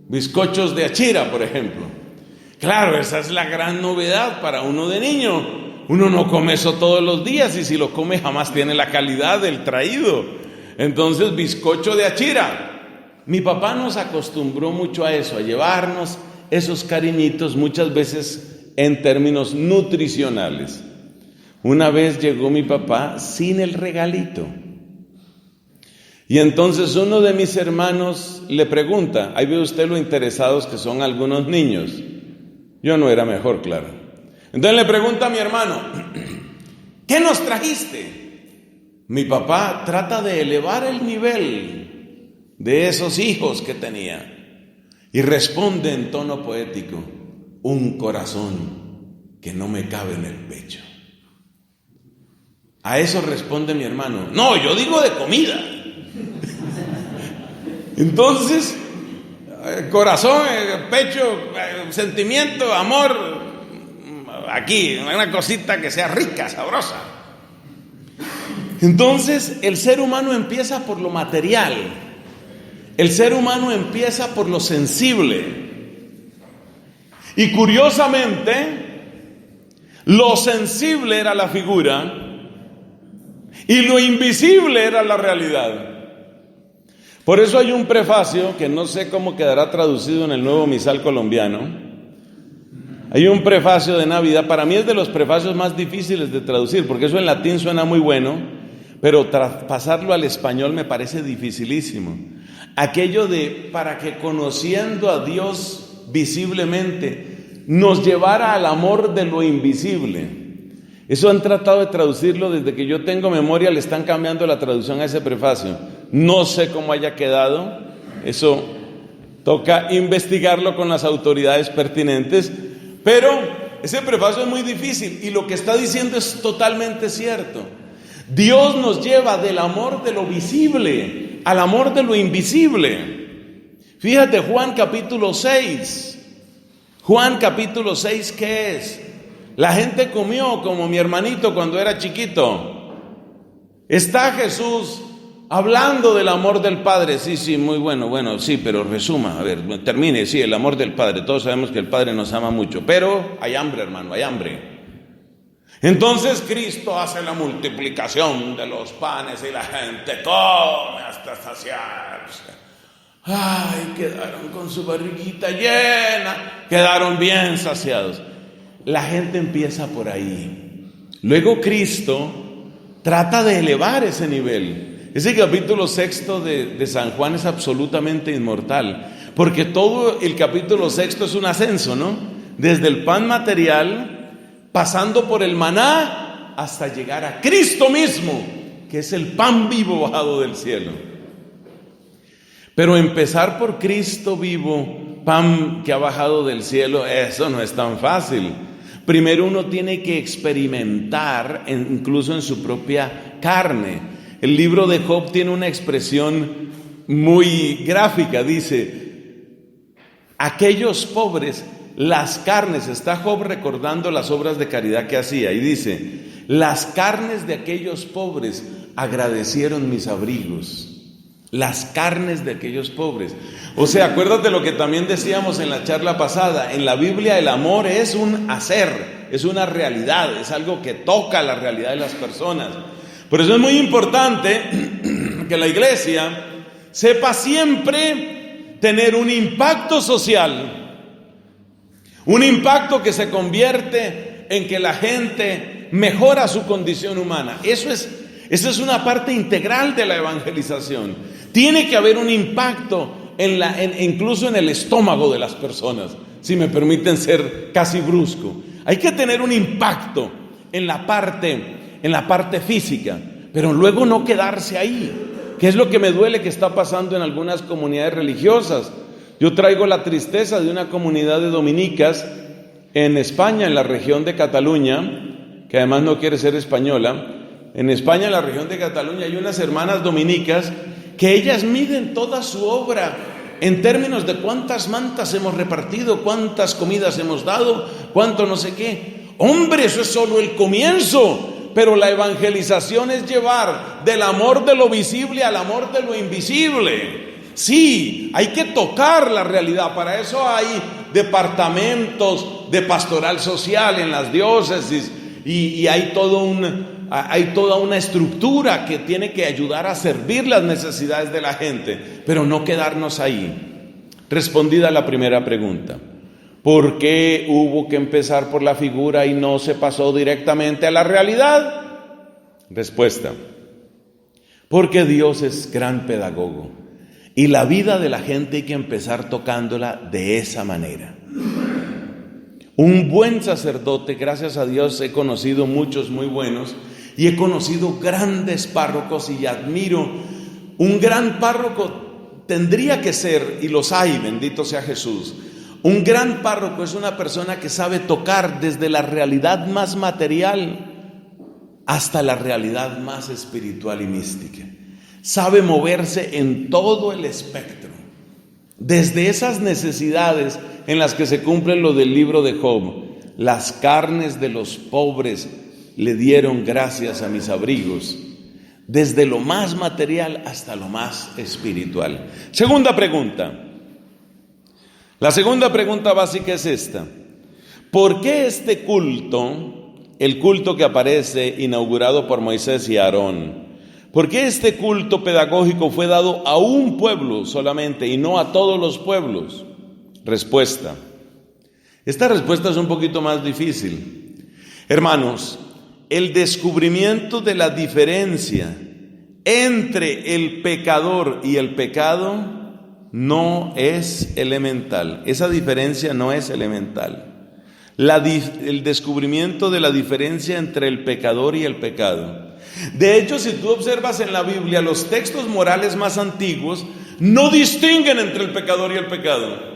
bizcochos de Achira, por ejemplo. Claro, esa es la gran novedad para uno de niño. Uno no come eso todos los días y si lo come jamás tiene la calidad del traído. Entonces, bizcocho de Achira. Mi papá nos acostumbró mucho a eso, a llevarnos esos cariñitos, muchas veces en términos nutricionales. Una vez llegó mi papá sin el regalito. Y entonces uno de mis hermanos le pregunta, ahí ve usted lo interesados que son algunos niños. Yo no era mejor, claro. Entonces le pregunta a mi hermano, ¿qué nos trajiste? Mi papá trata de elevar el nivel de esos hijos que tenía y responde en tono poético, un corazón que no me cabe en el pecho. A eso responde mi hermano, no, yo digo de comida. Entonces, corazón, pecho, sentimiento, amor, aquí, una cosita que sea rica, sabrosa. Entonces, el ser humano empieza por lo material. El ser humano empieza por lo sensible. Y curiosamente, lo sensible era la figura y lo invisible era la realidad. Por eso hay un prefacio que no sé cómo quedará traducido en el nuevo misal colombiano. Hay un prefacio de Navidad, para mí es de los prefacios más difíciles de traducir, porque eso en latín suena muy bueno, pero traspasarlo al español me parece dificilísimo. Aquello de, para que conociendo a Dios visiblemente, nos llevara al amor de lo invisible. Eso han tratado de traducirlo desde que yo tengo memoria, le están cambiando la traducción a ese prefacio. No sé cómo haya quedado, eso toca investigarlo con las autoridades pertinentes, pero ese prefacio es muy difícil y lo que está diciendo es totalmente cierto. Dios nos lleva del amor de lo visible al amor de lo invisible. Fíjate, Juan capítulo 6. Juan capítulo 6, ¿qué es? La gente comió como mi hermanito cuando era chiquito. Está Jesús hablando del amor del Padre. Sí, muy bueno, sí, pero resuma, a ver, termine, sí, el amor del Padre. Todos sabemos que el Padre nos ama mucho, pero hay hambre, hermano, hay hambre. Entonces Cristo hace la multiplicación de los panes y la gente come hasta saciarse. Ay, quedaron con su barriguita llena, quedaron bien saciados. La gente empieza por ahí. Luego Cristo trata de elevar ese nivel. Ese capítulo 6 de San Juan es absolutamente inmortal, porque todo el capítulo 6 es un ascenso, ¿no? Desde el pan material, pasando por el maná, hasta llegar a Cristo mismo, que es el pan vivo bajado del cielo. Pero empezar por Cristo vivo, pan que ha bajado del cielo, eso no es tan fácil. Primero uno tiene que experimentar, incluso en su propia carne. El libro de Job tiene una expresión muy gráfica, dice: aquellos pobres, las carnes, está Job recordando las obras de caridad que hacía, y dice: las carnes de aquellos pobres agradecieron mis abrigos. Las carnes de aquellos pobres. O sea, acuérdate lo que también decíamos en la charla pasada. En la Biblia el amor es un hacer, es una realidad, es algo que toca la realidad de las personas. Por eso es muy importante que la iglesia sepa siempre tener un impacto social, un impacto que se convierte en que la gente mejora su condición humana. Esa es una parte integral de la evangelización. Tiene que haber un impacto incluso en el estómago de las personas, si me permiten ser casi brusco. Hay que tener un impacto en la parte física, pero luego no quedarse ahí, que es lo que me duele que está pasando en algunas comunidades religiosas. Yo traigo la tristeza de una comunidad de dominicas en España, en la región de Cataluña, que además no quiere ser española. En España, en la región de Cataluña, hay unas hermanas dominicas que ellas miden toda su obra en términos de cuántas mantas hemos repartido, cuántas comidas hemos dado, cuánto no sé qué. Hombre, eso es solo el comienzo, pero la evangelización es llevar del amor de lo visible al amor de lo invisible. Sí, hay que tocar la realidad. Para eso hay departamentos de pastoral social en las diócesis y hay toda una estructura que tiene que ayudar a servir las necesidades de la gente, pero no quedarnos ahí. Respondida la primera pregunta: ¿por qué hubo que empezar por la figura y no se pasó directamente a la realidad? Respuesta: porque Dios es gran pedagogo y la vida de la gente hay que empezar tocándola de esa manera. Un buen sacerdote, gracias a Dios he conocido muchos muy buenos, y he conocido grandes párrocos y admiro. Un gran párroco tendría que ser, y los hay, bendito sea Jesús. Un gran párroco es una persona que sabe tocar desde la realidad más material hasta la realidad más espiritual y mística. Sabe moverse en todo el espectro, desde esas necesidades en las que se cumple lo del libro de Job. Las carnes de los pobres le dieron gracias a mis abrigos, desde lo más material hasta lo más espiritual. Segunda pregunta. La segunda pregunta básica es esta: ¿por qué este culto, el culto que aparece inaugurado por Moisés y Aarón, por qué este culto pedagógico fue dado a un pueblo solamente y no a todos los pueblos? Respuesta. Esta respuesta es un poquito más difícil. Hermanos, el descubrimiento de la diferencia entre el pecador y el pecado no es elemental. Esa diferencia no es elemental. El descubrimiento de la diferencia entre el pecador y el pecado. De hecho, si tú observas en la Biblia, los textos morales más antiguos no distinguen entre el pecador y el pecado.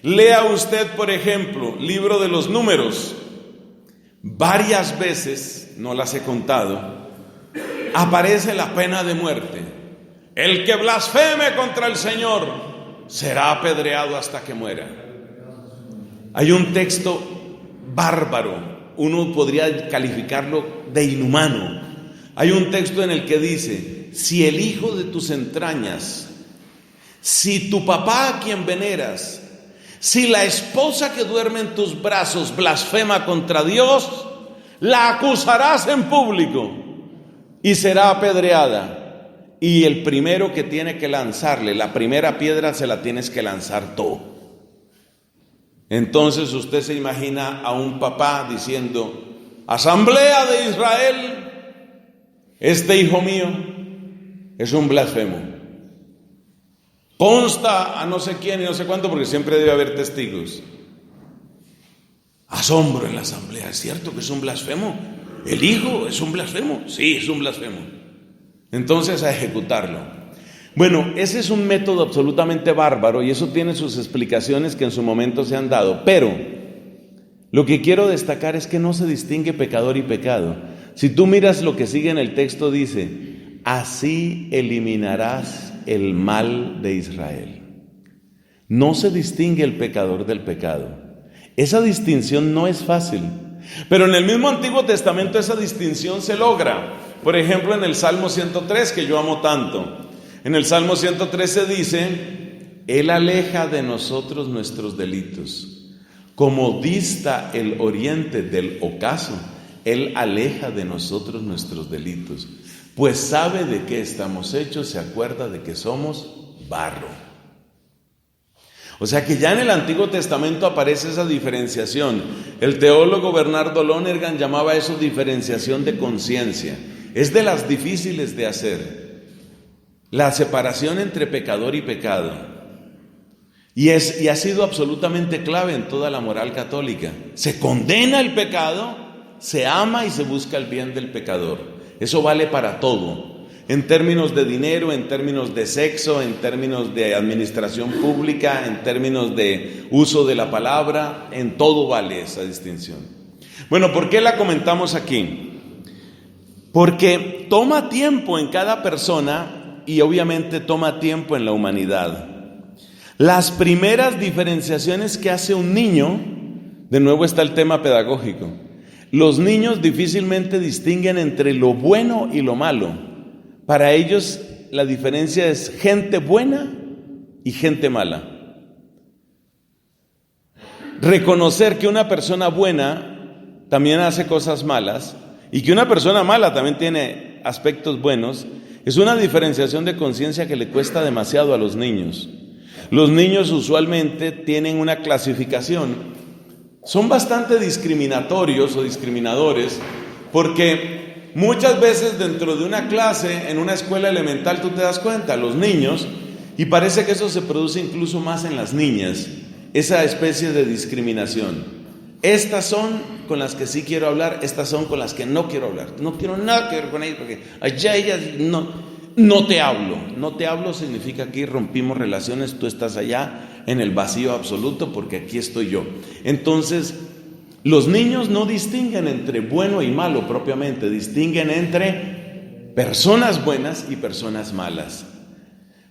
Lea usted, por ejemplo, libro de los Números. Varias veces, no las he contado, aparece la pena de muerte. El que blasfeme contra el Señor será apedreado hasta que muera. Hay un texto bárbaro, uno podría calificarlo de inhumano. Hay un texto en el que dice: si el hijo de tus entrañas, si tu papá a quien veneras, si la esposa que duerme en tus brazos blasfema contra Dios, la acusarás en público y será apedreada. Y el primero que tiene que lanzarle, la primera piedra se la tienes que lanzar tú. Entonces usted se imagina a un papá diciendo: Asamblea de Israel, este hijo mío es un blasfemo. Consta a no sé quién y no sé cuánto, porque siempre debe haber testigos. Asombro en la asamblea. ¿Es cierto que es un blasfemo? ¿El hijo es un blasfemo? Sí, es un blasfemo. Entonces a ejecutarlo. Bueno, ese es un método absolutamente bárbaro y eso tiene sus explicaciones que en su momento se han dado, pero lo que quiero destacar es que no se distingue pecador y pecado. Si tú miras lo que sigue en el texto, dice: así eliminarás el mal de Israel. No se distingue el pecador del pecado. Esa distinción no es fácil, pero en el mismo Antiguo Testamento esa distinción se logra. Por ejemplo, en el Salmo 103, que yo amo tanto, en el Salmo 103 se dice: Él aleja de nosotros nuestros delitos. Como dista el oriente del ocaso, Él aleja de nosotros nuestros delitos. Pues sabe de qué estamos hechos, se acuerda de que somos barro. O sea que ya en el Antiguo Testamento aparece esa diferenciación. El teólogo Bernardo Lonergan llamaba eso diferenciación de conciencia. Es de las difíciles de hacer, la separación entre pecador y pecado. Y ha sido absolutamente clave en toda la moral católica. Se condena el pecado, se ama y se busca el bien del pecador. Eso vale para todo, en términos de dinero, en términos de sexo, en términos de administración pública, en términos de uso de la palabra, en todo vale esa distinción. Bueno, ¿por qué la comentamos aquí? Porque toma tiempo en cada persona y obviamente toma tiempo en la humanidad. Las primeras diferenciaciones que hace un niño, de nuevo está el tema pedagógico. Los niños difícilmente distinguen entre lo bueno y lo malo. Para ellos la diferencia es gente buena y gente mala. Reconocer que una persona buena también hace cosas malas y que una persona mala también tiene aspectos buenos es una diferenciación de conciencia que le cuesta demasiado a los niños. Los niños usualmente tienen una clasificación. Son bastante discriminatorios o discriminadores porque muchas veces dentro de una clase, en una escuela elemental, tú te das cuenta, los niños, y parece que eso se produce incluso más en las niñas, esa especie de discriminación. Estas son con las que sí quiero hablar, estas son con las que no quiero hablar. No quiero nada que ver con ellas porque allá ellas no te hablo. No te hablo significa que rompimos relaciones, tú estás allá en el vacío absoluto porque aquí estoy yo. Entonces, los niños no distinguen entre bueno y malo propiamente, distinguen entre personas buenas y personas malas.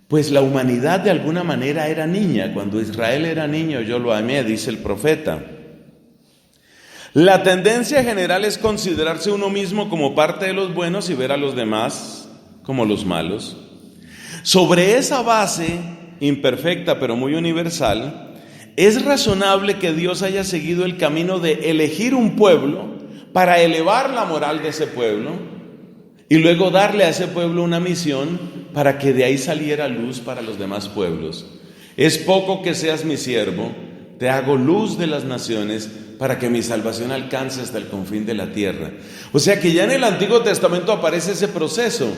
Pues la humanidad de alguna manera era niña. Cuando Israel era niño yo lo amé, dice el profeta. La tendencia general es considerarse uno mismo como parte de los buenos y ver a los demás como los malos. Sobre esa base imperfecta pero muy universal, es razonable que Dios haya seguido el camino de elegir un pueblo para elevar la moral de ese pueblo y luego darle a ese pueblo una misión para que de ahí saliera luz para los demás pueblos. Es poco que seas mi siervo, te hago luz de las naciones para que mi salvación alcance hasta el confín de la tierra. O sea que ya en el Antiguo Testamento aparece ese proceso.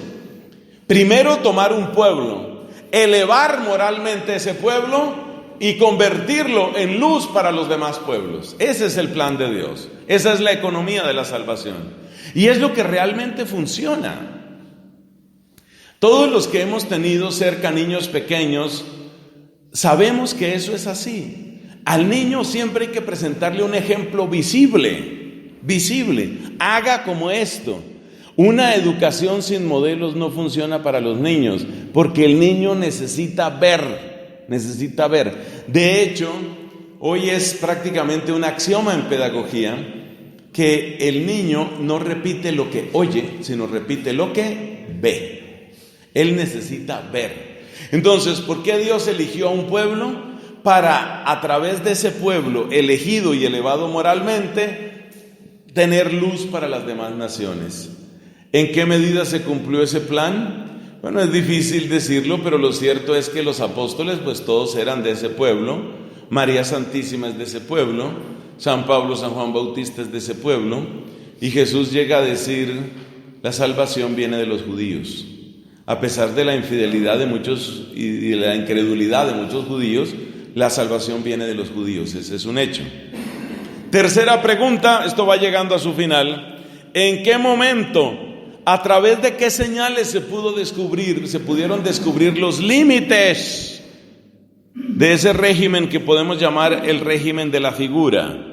Primero tomar un pueblo, elevar moralmente ese pueblo y convertirlo en luz para los demás pueblos. Ese es el plan de Dios. Esa es la economía de la salvación. Y es lo que realmente funciona. Todos los que hemos tenido cerca niños pequeños sabemos que eso es así. Al niño siempre hay que presentarle un ejemplo visible. Haga como esto. Una educación sin modelos no funciona para los niños, porque el niño necesita ver. De hecho, hoy es prácticamente un axioma en pedagogía que el niño no repite lo que oye, sino repite lo que ve. Él necesita ver. Entonces, ¿por qué Dios eligió a un pueblo? Para, a través de ese pueblo elegido y elevado moralmente, tener luz para las demás naciones. ¿En qué medida se cumplió ese plan? Bueno, es difícil decirlo, pero lo cierto es que los apóstoles, pues todos eran de ese pueblo. María Santísima es de ese pueblo, San Pablo, San Juan Bautista es de ese pueblo, y Jesús llega a decir: la salvación viene de los judíos. A pesar de la infidelidad de muchos y de la incredulidad de muchos judíos, la salvación viene de los judíos, ese es un hecho. Tercera pregunta, esto va llegando a su final: ¿en qué momento, a través de qué señales se pudieron descubrir los límites de ese régimen que podemos llamar el régimen de la figura?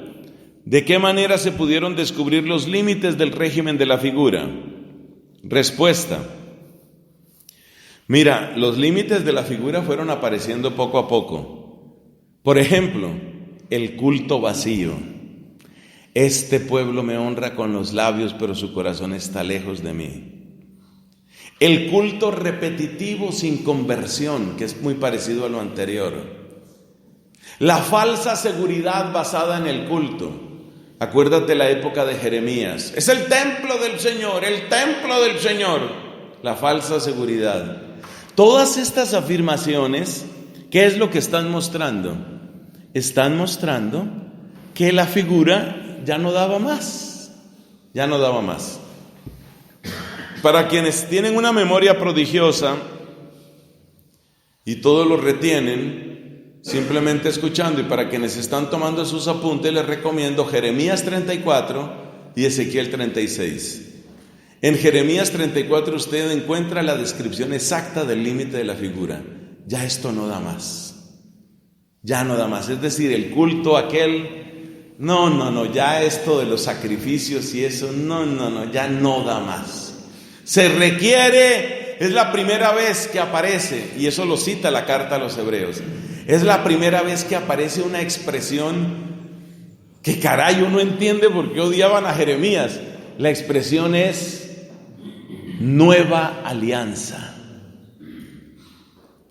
¿De qué manera se pudieron descubrir los límites del régimen de la figura? Respuesta: mira, los límites de la figura fueron apareciendo poco a poco. Por ejemplo, el culto vacío. Este pueblo me honra con los labios, pero su corazón está lejos de mí. El culto repetitivo sin conversión, que es muy parecido a lo anterior. La falsa seguridad basada en el culto. Acuérdate la época de Jeremías. Es el templo del Señor, el templo del Señor. La falsa seguridad. Todas estas afirmaciones, ¿qué es lo que están mostrando? Están mostrando que la figura ya no daba más. Ya no daba más. Para quienes tienen una memoria prodigiosa y todo lo retienen simplemente escuchando, y para quienes están tomando sus apuntes, les recomiendo Jeremías 34 y Ezequiel 36. En Jeremías 34 usted encuentra la descripción exacta del límite de la figura. Ya esto no da más. Ya no da más. Es decir, el culto aquel, no, ya esto de los sacrificios y eso, no, ya no da más. Se requiere, es la primera vez que aparece, y eso lo cita la carta a los Hebreos, es la primera vez que aparece una expresión que caray, uno entiende por qué odiaban a Jeremías. La expresión es nueva alianza.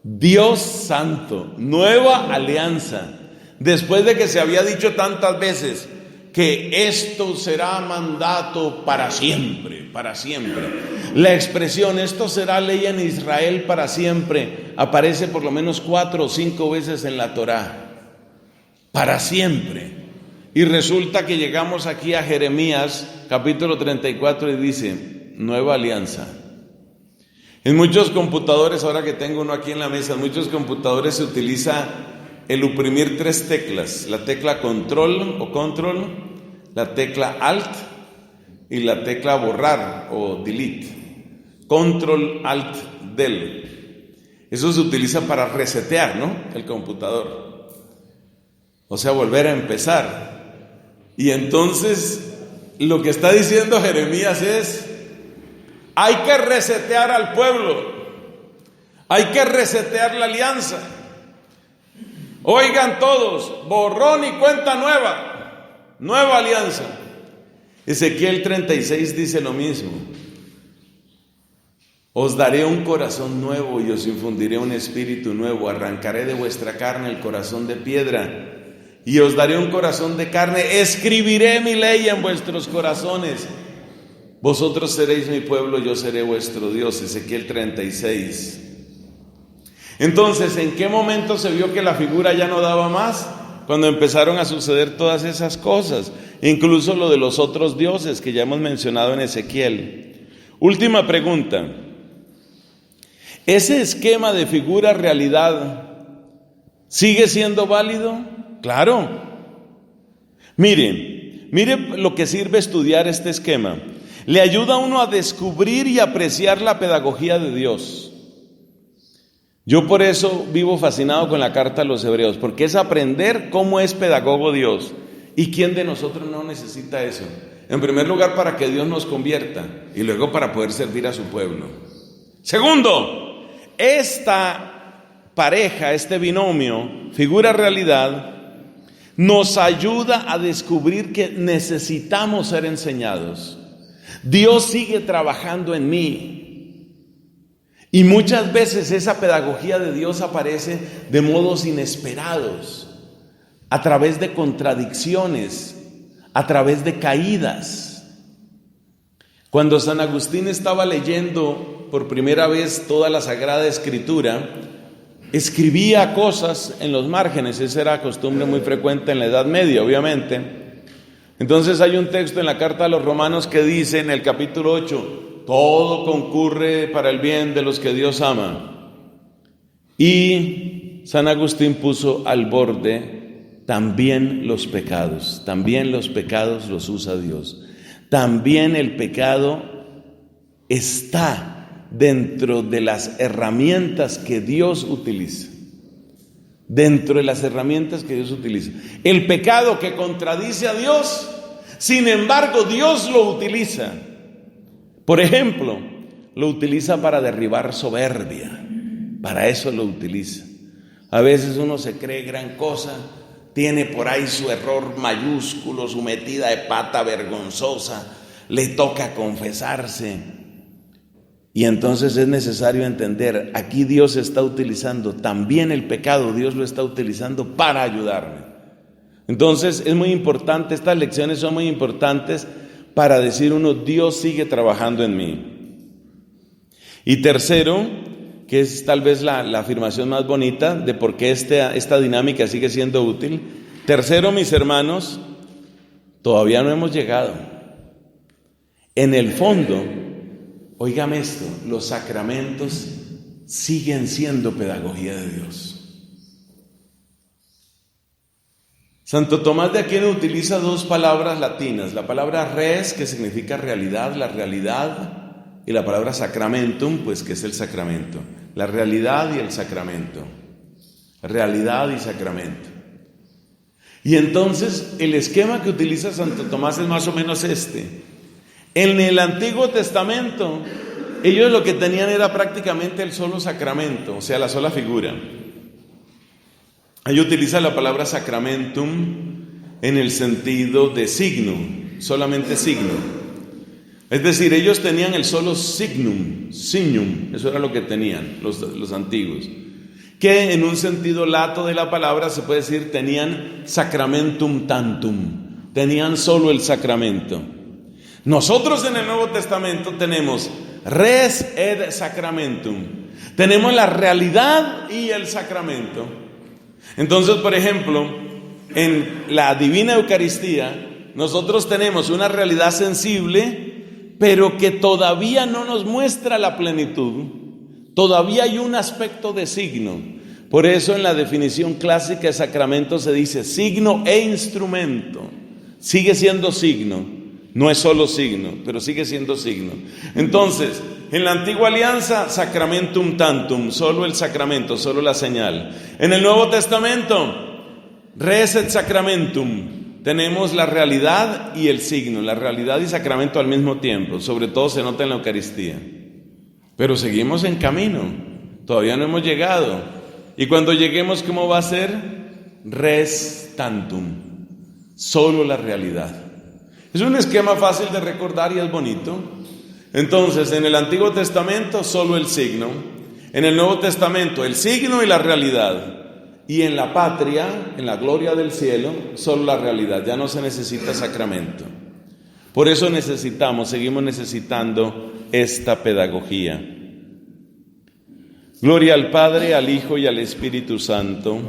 Dios santo, nueva alianza. Después de que se había dicho tantas veces que esto será mandato para siempre, para siempre. La expresión esto será ley en Israel para siempre aparece por lo menos 4 o 5 veces en la Torá. Para siempre. Y resulta que llegamos aquí a Jeremías capítulo 34 y dice nueva alianza. En muchos computadores, ahora que tengo uno aquí en la mesa, en muchos computadores se utiliza el oprimir 3 teclas, la tecla control o control, la tecla alt y la tecla borrar o delete. Control alt del. Eso se utiliza para resetear, ¿no? El computador. O sea, volver a empezar. Y entonces lo que está diciendo Jeremías es: hay que resetear al pueblo, hay que resetear la alianza. Oigan todos, borrón y cuenta nueva, nueva alianza. Ezequiel 36 dice lo mismo: os daré un corazón nuevo y os infundiré un espíritu nuevo, arrancaré de vuestra carne el corazón de piedra y os daré un corazón de carne, escribiré mi ley en vuestros corazones. Vosotros seréis mi pueblo, yo seré vuestro Dios. Ezequiel 36. Entonces, ¿en qué momento se vio que la figura ya no daba más? Cuando empezaron a suceder todas esas cosas, incluso lo de los otros dioses que ya hemos mencionado en Ezequiel. Última pregunta: ¿ese esquema de figura-realidad sigue siendo válido? Claro. Mire lo que sirve estudiar este esquema. Le ayuda a uno a descubrir y apreciar la pedagogía de Dios. Yo por eso vivo fascinado con la carta a los Hebreos, porque es aprender cómo es pedagogo Dios. ¿Y quién de nosotros no necesita eso? En primer lugar, para que Dios nos convierta, y luego para poder servir a su pueblo. Segundo, esta pareja, este binomio, figura-realidad, nos ayuda a descubrir que necesitamos ser enseñados. Dios sigue trabajando en mí. Y muchas veces esa pedagogía de Dios aparece de modos inesperados, a través de contradicciones, a través de caídas. Cuando San Agustín estaba leyendo por primera vez toda la Sagrada Escritura, escribía cosas en los márgenes. Esa era costumbre muy frecuente en la Edad Media, obviamente. Entonces hay un texto en la carta a los Romanos que dice en el capítulo 8, todo concurre para el bien de los que Dios ama. Y San Agustín puso al borde también los pecados los usa Dios. También el pecado está dentro de las herramientas que Dios utiliza. Dentro de las herramientas que Dios utiliza. El pecado que contradice a Dios, sin embargo, Dios lo utiliza. Por ejemplo, lo utiliza para derribar soberbia. Para eso lo utiliza. A veces uno se cree gran cosa, tiene por ahí su error mayúsculo, su metida de pata vergonzosa, le toca confesarse. Y entonces es necesario entender, aquí Dios está utilizando también el pecado, Dios lo está utilizando para ayudarme. Entonces es muy importante, estas lecciones son muy importantes para decir uno, Dios sigue trabajando en mí. Y tercero, que es tal vez la afirmación más bonita de por qué esta dinámica sigue siendo útil. Tercero, mis hermanos, todavía no hemos llegado. En el fondo, óigame esto, los sacramentos siguen siendo pedagogía de Dios. Santo Tomás de Aquino utiliza dos palabras latinas, la palabra res, que significa realidad, la realidad, y la palabra sacramentum, pues que es el sacramento. La realidad y el sacramento. Realidad y sacramento. Y entonces el esquema que utiliza Santo Tomás es más o menos este. En el Antiguo Testamento, ellos lo que tenían era prácticamente el solo sacramento, o sea, la sola figura. Ahí utiliza la palabra sacramentum en el sentido de signo, solamente signo. Es decir, ellos tenían el solo signum, eso era lo que tenían los antiguos. Que en un sentido lato de la palabra se puede decir tenían sacramentum tantum, tenían solo el sacramento. Nosotros en el Nuevo Testamento tenemos res et sacramentum, tenemos la realidad y el sacramento. Entonces, por ejemplo, en la Divina Eucaristía, nosotros tenemos una realidad sensible, pero que todavía no nos muestra la plenitud. Todavía hay un aspecto de signo. Por eso en la definición clásica de sacramento se dice signo e instrumento. Sigue siendo signo, no es solo signo, pero sigue siendo signo. Entonces, en la antigua alianza, sacramentum tantum, solo el sacramento, solo la señal. En el Nuevo Testamento, res et sacramentum, tenemos la realidad y el signo, la realidad y sacramento al mismo tiempo, sobre todo se nota en la Eucaristía. Pero seguimos en camino, todavía no hemos llegado. Y cuando lleguemos, ¿cómo va a ser? Res tantum, solo la realidad. Es un esquema fácil de recordar y es bonito. Entonces, en el Antiguo Testamento, solo el signo. En el Nuevo Testamento, el signo y la realidad. Y en la patria, en la gloria del cielo, solo la realidad. Ya no se necesita sacramento. Por eso seguimos necesitando esta pedagogía. Gloria al Padre, al Hijo y al Espíritu Santo.